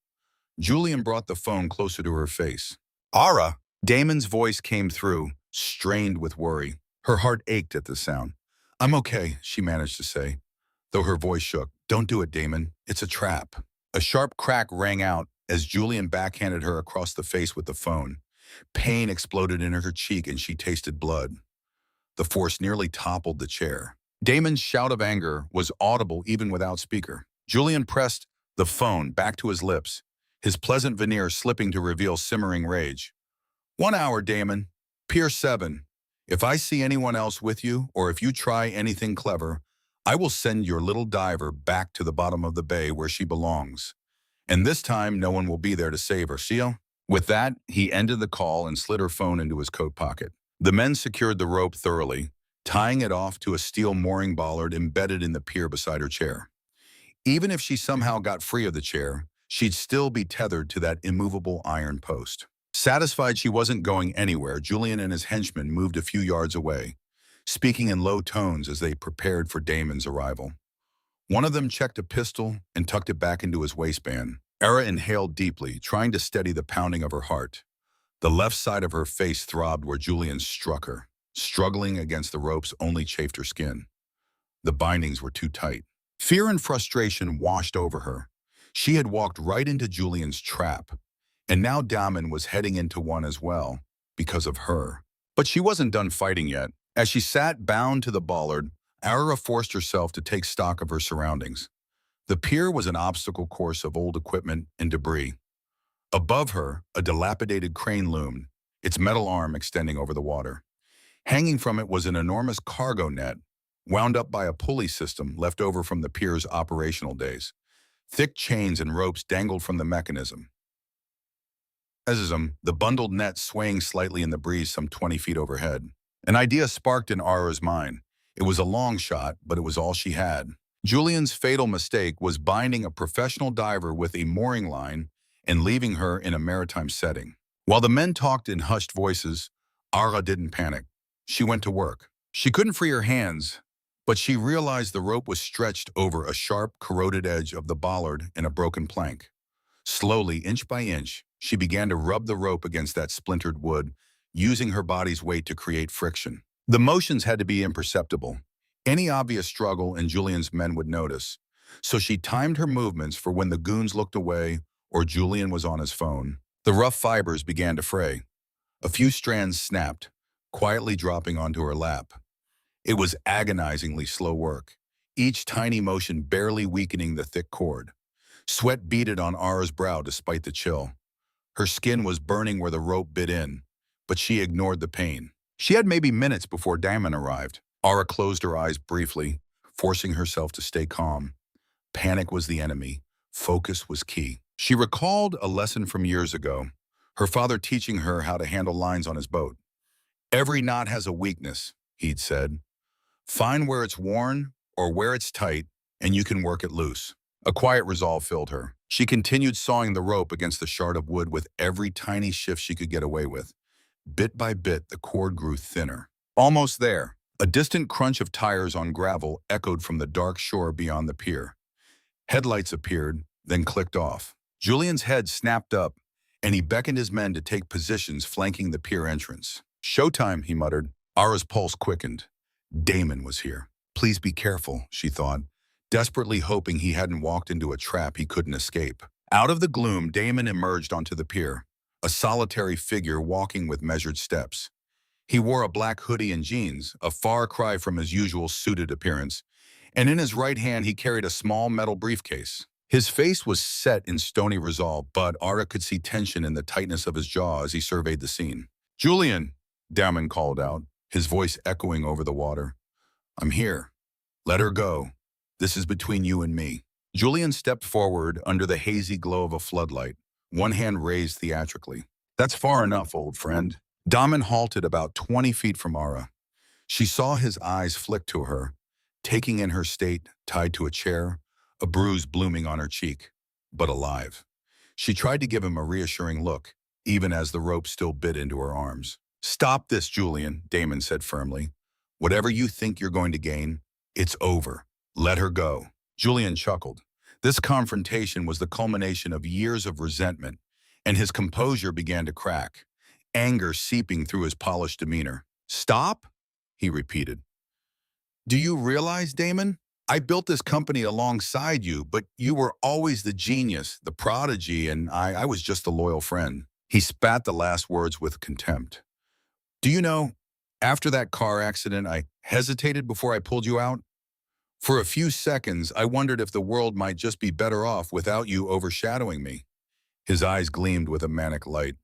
Julian brought the phone closer to her face. Ara! Damon's voice came through, strained with worry. Her heart ached at the sound. I'm okay, she managed to say, though her voice shook. Don't do it, Damon. It's a trap. A sharp crack rang out as Julian backhanded her across the face with the phone. Pain exploded in her cheek and she tasted blood. The force nearly toppled the chair. Damon's shout of anger was audible even without speaker. Julian pressed the phone back to his lips, his pleasant veneer slipping to reveal simmering rage. 1 hour, Damon. Pier 7. If I see anyone else with you, or if you try anything clever, I will send your little diver back to the bottom of the bay where she belongs. And this time, no one will be there to save her, Seal. With that, he ended the call and slid her phone into his coat pocket. The men secured the rope thoroughly, tying it off to a steel mooring bollard embedded in the pier beside her chair. Even if she somehow got free of the chair, she'd still be tethered to that immovable iron post. Satisfied she wasn't going anywhere, Julian and his henchmen moved a few yards away, speaking in low tones as they prepared for Damon's arrival. One of them checked a pistol and tucked it back into his waistband. Ara inhaled deeply, trying to steady the pounding of her heart. The left side of her face throbbed where Julian struck her. Struggling against the ropes only chafed her skin. The bindings were too tight. Fear and frustration washed over her. She had walked right into Julian's trap, and now Damon was heading into one as well, because of her. But she wasn't done fighting yet. As she sat bound to the bollard, Ara forced herself to take stock of her surroundings. The pier was an obstacle course of old equipment and debris. Above her, a dilapidated crane loomed, its metal arm extending over the water. Hanging from it was an enormous cargo net, wound up by a pulley system left over from the pier's operational days. Thick chains and ropes dangled from the mechanism. The bundled net swaying slightly in the breeze some 20 feet overhead. An idea sparked in Ara's mind. It was a long shot, but it was all she had. Julian's fatal mistake was binding a professional diver with a mooring line and leaving her in a maritime setting. While the men talked in hushed voices, Ara didn't panic. She went to work. She couldn't free her hands, but she realized the rope was stretched over a sharp, corroded edge of the bollard and a broken plank. Slowly, inch by inch, she began to rub the rope against that splintered wood, using her body's weight to create friction. The motions had to be imperceptible. Any obvious struggle and Julian's men would notice, so she timed her movements for when the goons looked away or Julian was on his phone. The rough fibers began to fray. A few strands snapped, quietly dropping onto her lap. It was agonizingly slow work, each tiny motion barely weakening the thick cord. Sweat beaded on Ara's brow despite the chill. Her skin was burning where the rope bit in, but she ignored the pain. She had maybe minutes before Damon arrived. Ara closed her eyes briefly, forcing herself to stay calm. Panic was the enemy. Focus was key. She recalled a lesson from years ago, her father teaching her how to handle lines on his boat. Every knot has a weakness, he'd said. Find where it's worn or where it's tight, and you can work it loose. A quiet resolve filled her. She continued sawing the rope against the shard of wood with every tiny shift she could get away with. Bit by bit, the cord grew thinner. Almost there. A distant crunch of tires on gravel echoed from the dark shore beyond the pier. Headlights appeared, then clicked off. Julian's head snapped up, and he beckoned his men to take positions flanking the pier entrance. Showtime, he muttered. Ara's pulse quickened. Damon was here. Please be careful, she thought, desperately hoping he hadn't walked into a trap he couldn't escape. Out of the gloom, Damon emerged onto the pier, a solitary figure walking with measured steps. He wore a black hoodie and jeans, a far cry from his usual suited appearance, and in his right hand he carried a small metal briefcase. His face was set in stony resolve, but Ara could see tension in the tightness of his jaw as he surveyed the scene. Julian, Damon called out, his voice echoing over the water. I'm here. Let her go. This is between you and me. Julian stepped forward under the hazy glow of a floodlight, one hand raised theatrically. That's far enough, old friend. Daman halted about 20 feet from Ara. She saw his eyes flick to her, taking in her state, tied to a chair, a bruise blooming on her cheek, but alive. She tried to give him a reassuring look, even as the rope still bit into her arms. Stop this, Julian, Damon said firmly. Whatever you think you're going to gain, it's over. Let her go. Julian chuckled. This confrontation was the culmination of years of resentment, and his composure began to crack, anger seeping through his polished demeanor. Stop? He repeated. Do you realize, Damon? I built this company alongside you, but you were always the genius, the prodigy, and I was just a loyal friend. He spat the last words with contempt. Do you know, after that car accident, I hesitated before I pulled you out. For a few seconds, I wondered if the world might just be better off without you overshadowing me. His eyes gleamed with a manic light.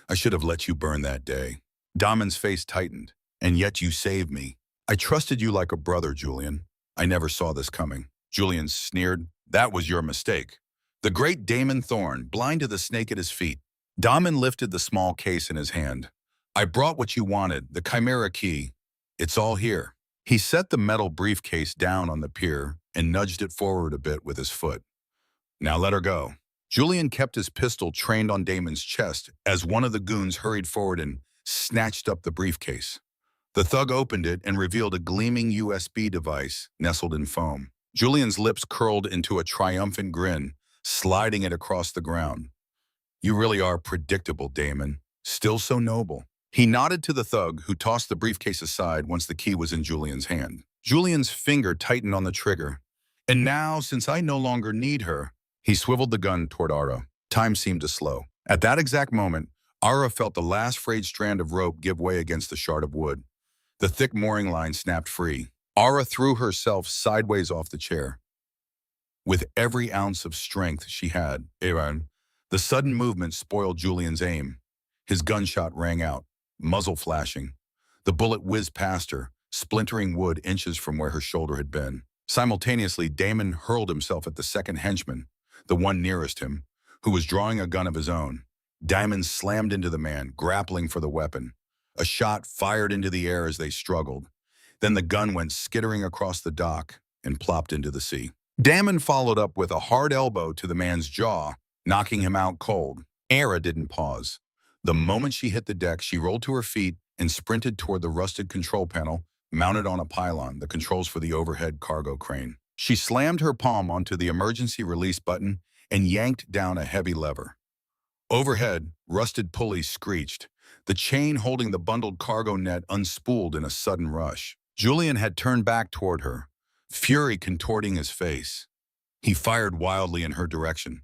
I should have let you burn that day. Damon's face tightened. And yet you saved me. I trusted you like a brother, Julian. I never saw this coming. Julian sneered. That was your mistake. The great Damon Thorne, blind to the snake at his feet. Damon lifted the small case in his hand. I brought what you wanted, the Chimera key. It's all here. He set the metal briefcase down on the pier and nudged it forward a bit with his foot. Now let her go. Julian kept his pistol trained on Damon's chest as one of the goons hurried forward and snatched up the briefcase. The thug opened it and revealed a gleaming USB device nestled in foam. Julian's lips curled into a triumphant grin, sliding it across the ground. You really are predictable, Damon. Still so noble. He nodded to the thug, who tossed the briefcase aside once the key was in Julian's hand. Julian's finger tightened on the trigger. And now, since I no longer need her, he swiveled the gun toward Ara. Time seemed to slow. At that exact moment, Ara felt the last frayed strand of rope give way against the shard of wood. The thick mooring line snapped free. Ara threw herself sideways off the chair. With every ounce of strength she had, the sudden movement spoiled Julian's aim. His gunshot rang out, muzzle flashing. The bullet whizzed past her, splintering wood inches from where her shoulder had been. Simultaneously, Damon hurled himself at the second henchman, the one nearest him, who was drawing a gun of his own. Damon slammed into the man, grappling for the weapon. A shot fired into the air as they struggled. Then the gun went skittering across the dock and plopped into the sea. Damon followed up with a hard elbow to the man's jaw, knocking him out cold. Ara didn't pause. The moment she hit the deck, she rolled to her feet and sprinted toward the rusted control panel mounted on a pylon, the controls for the overhead cargo crane. She slammed her palm onto the emergency release button and yanked down a heavy lever. Overhead, rusted pulleys screeched. The chain holding the bundled cargo net unspooled in a sudden rush. Julian had turned back toward her, fury contorting his face. He fired wildly in her direction,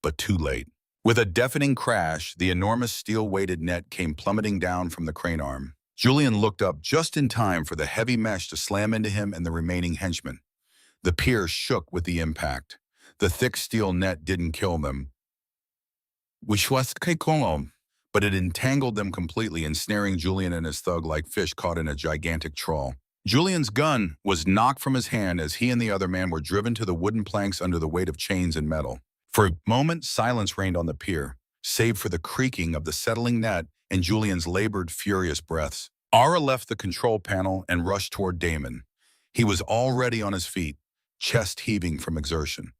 but too late. With a deafening crash, the enormous steel-weighted net came plummeting down from the crane arm. Julian looked up just in time for the heavy mesh to slam into him and the remaining henchmen. The pier shook with the impact. The thick steel net didn't kill them, but it entangled them completely, ensnaring Julian and his thug like fish caught in a gigantic trawl. Julian's gun was knocked from his hand as he and the other man were driven to the wooden planks under the weight of chains and metal. For a moment, silence reigned on the pier, save for the creaking of the settling net and Julian's labored, furious breaths. Ara left the control panel and rushed toward Damon. He was already on his feet, chest heaving from exertion.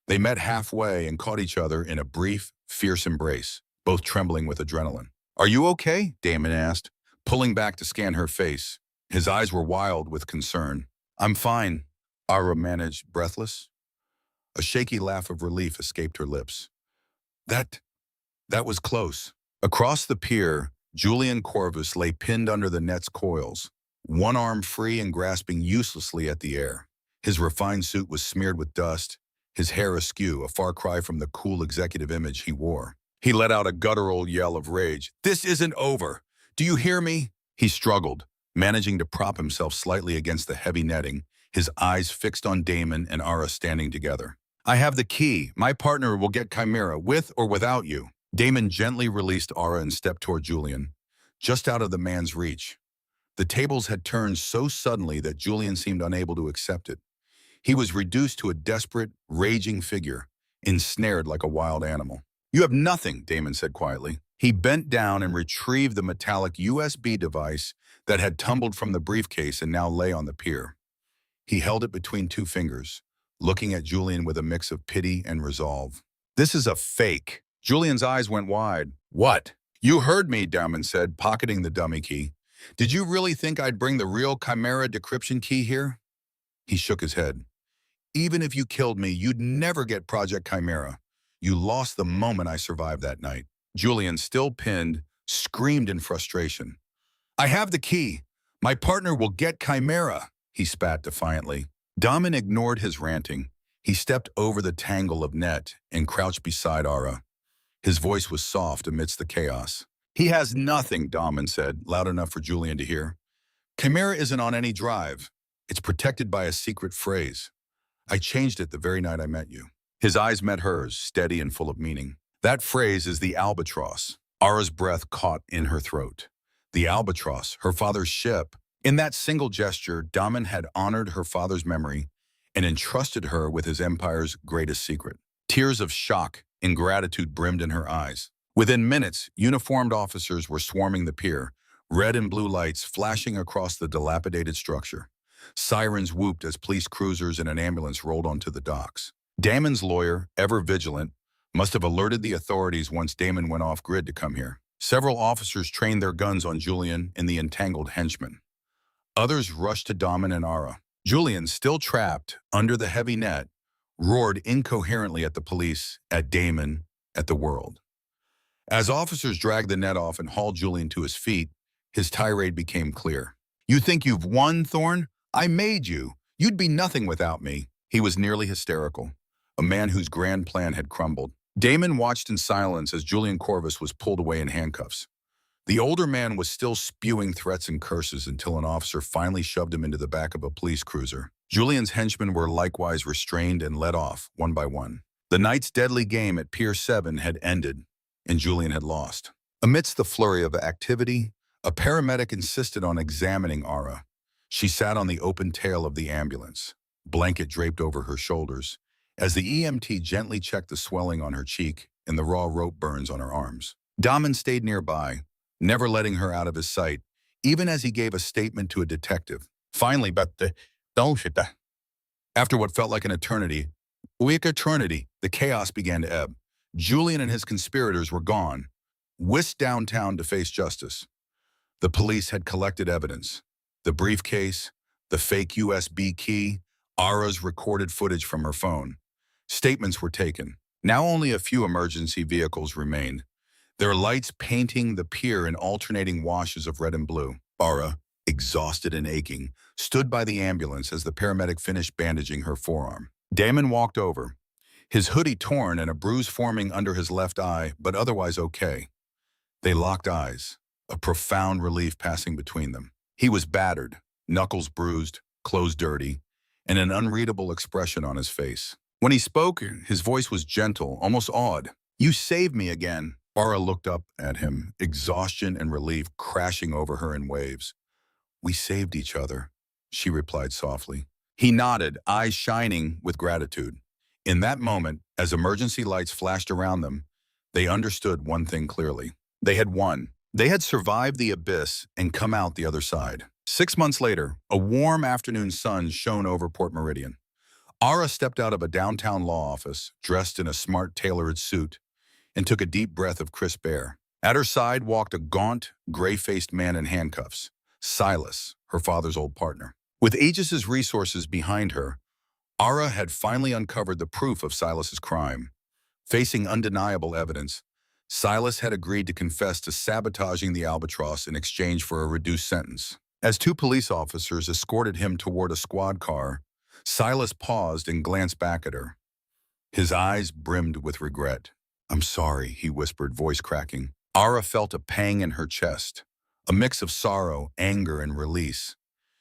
They met halfway and caught each other in a brief, fierce embrace, both trembling with adrenaline. "Are you okay?" Damon asked, pulling back to scan her face. His eyes were wild with concern. "I'm fine," Ara managed, breathless. A shaky laugh of relief escaped her lips. That was close." Across the pier, Julian Corvus lay pinned under the net's coils, one arm free and grasping uselessly at the air. His refined suit was smeared with dust, his hair askew, a far cry from the cool executive image he wore. He let out a guttural yell of rage. "This isn't over! Do you hear me?" He struggled, managing to prop himself slightly against the heavy netting, his eyes fixed on Damon and Ara standing together. "I have the key. My partner will get Chimera, with or without you." Damon gently released Ara and stepped toward Julian, just out of the man's reach. The tables had turned so suddenly that Julian seemed unable to accept it. He was reduced to a desperate, raging figure, ensnared like a wild animal. "You have nothing," Damon said quietly. He bent down and retrieved the metallic USB device that had tumbled from the briefcase and now lay on the pier. He held it between two fingers, looking at Julian with a mix of pity and resolve. "This is a fake." Julian's eyes went wide. "What?" "You heard me," Damon said, pocketing the dummy key. "Did you really think I'd bring the real Chimera decryption key here?" He shook his head. "Even if you killed me, you'd never get Project Chimera. You lost the moment I survived that night." Julian, still pinned, screamed in frustration. "I have the key. My partner will get Chimera," he spat defiantly. Daman ignored his ranting. He stepped over the tangle of net and crouched beside Ara. His voice was soft amidst the chaos. "He has nothing," Daman said, loud enough for Julian to hear. "Chimera isn't on any drive. It's protected by a secret phrase. I changed it the very night I met you." His eyes met hers, steady and full of meaning. "That phrase is the albatross." Ara's breath caught in her throat. The albatross, her father's ship. In that single gesture, Daman had honored her father's memory and entrusted her with his empire's greatest secret. Tears of shock and gratitude brimmed in her eyes. Within minutes, uniformed officers were swarming the pier, red and blue lights flashing across the dilapidated structure. Sirens whooped as police cruisers and an ambulance rolled onto the docks. Damon's lawyer, ever vigilant, must have alerted the authorities once Damon went off-grid to come here. Several officers trained their guns on Julian and the entangled henchmen. Others rushed to Damon and Ara. Julian, still trapped under the heavy net, roared incoherently at the police, at Damon, at the world. As officers dragged the net off and hauled Julian to his feet, his tirade became clear. "You think you've won, Thorne? I made you. You'd be nothing without me." He was nearly hysterical, a man whose grand plan had crumbled. Damon watched in silence as Julian Corvus was pulled away in handcuffs. The older man was still spewing threats and curses until an officer finally shoved him into the back of a police cruiser. Julian's henchmen were likewise restrained and led off, one by one. The night's deadly game at Pier 7 had ended, and Julian had lost. Amidst the flurry of activity, a paramedic insisted on examining Ara. She sat on the open tail of the ambulance, blanket draped over her shoulders, as the EMT gently checked the swelling on her cheek and the raw rope burns on her arms. Daman stayed nearby, never letting her out of his sight, even as he gave a statement to a detective. Finally, after what felt like an eternity, the chaos began to ebb. Julian and his conspirators were gone, whisked downtown to face justice. The police had collected evidence: the briefcase, the fake USB key, Ara's recorded footage from her phone. Statements were taken. Now only a few emergency vehicles remained, their lights painting the pier in alternating washes of red and blue. Ara, exhausted and aching, stood by the ambulance as the paramedic finished bandaging her forearm. Damon walked over, his hoodie torn and a bruise forming under his left eye, but otherwise okay. They locked eyes, a profound relief passing between them. He was battered, knuckles bruised, clothes dirty, and an unreadable expression on his face. When he spoke, his voice was gentle, almost awed. "You saved me again." Ara looked up at him, exhaustion and relief crashing over her in waves. "We saved each other," she replied softly. He nodded, eyes shining with gratitude. In that moment, as emergency lights flashed around them, they understood one thing clearly. They had won. They had survived the abyss and come out the other side. 6 months later, a warm afternoon sun shone over Port Meridian. Ara stepped out of a downtown law office, dressed in a smart tailored suit, and took a deep breath of crisp air. At her side walked a gaunt, gray-faced man in handcuffs, Silas, her father's old partner. With Aegis's resources behind her, Ara had finally uncovered the proof of Silas's crime. Facing undeniable evidence, Silas had agreed to confess to sabotaging the Albatross in exchange for a reduced sentence. As 2 police officers escorted him toward a squad car, Silas paused and glanced back at her. His eyes brimmed with regret. "I'm sorry," he whispered, voice cracking. Ara felt a pang in her chest, a mix of sorrow, anger, and release.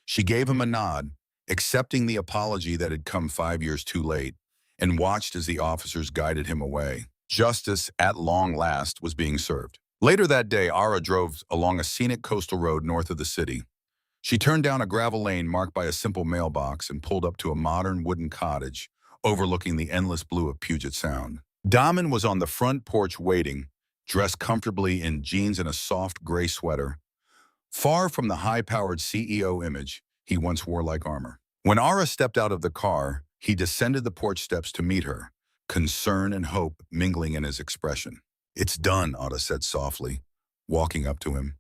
She gave him a nod, accepting the apology that had come 5 years too late, and watched as the officers guided him away. Justice, at long last, was being served. Later that day, Ara drove along a scenic coastal road north of the city. She turned down a gravel lane marked by a simple mailbox and pulled up to a modern wooden cottage overlooking the endless blue of Puget Sound. Daman was on the front porch waiting, dressed comfortably in jeans and a soft gray sweater, far from the high-powered CEO image he once wore like armor. When Ara stepped out of the car, he descended the porch steps to meet her, concern and hope mingling in his expression. "It's done," Ara said softly, walking up to him.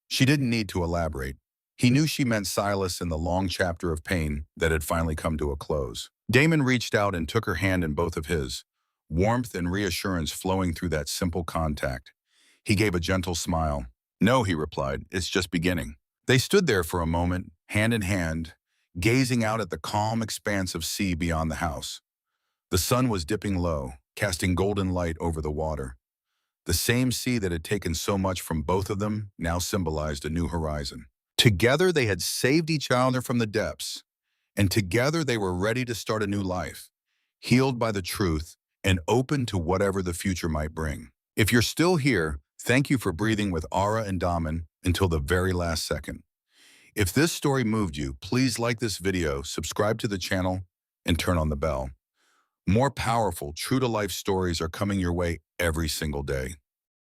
She didn't need to elaborate. He knew she meant Silas in the long chapter of pain that had finally come to a close. Damon reached out and took her hand in both of his, warmth and reassurance flowing through that simple contact. He gave a gentle smile. "No," he replied, "it's just beginning." They stood there for a moment, hand in hand, gazing out at the calm expanse of sea beyond the house. The sun was dipping low, casting golden light over the water. The same sea that had taken so much from both of them now symbolized a new horizon. Together they had saved each other from the depths, and together they were ready to start a new life, healed by the truth and open to whatever the future might bring. If you're still here, thank you for breathing with Ara and Daman until the very last second. If this story moved you, please like this video, subscribe to the channel, and turn on the bell. More powerful, true-to-life stories are coming your way every single day.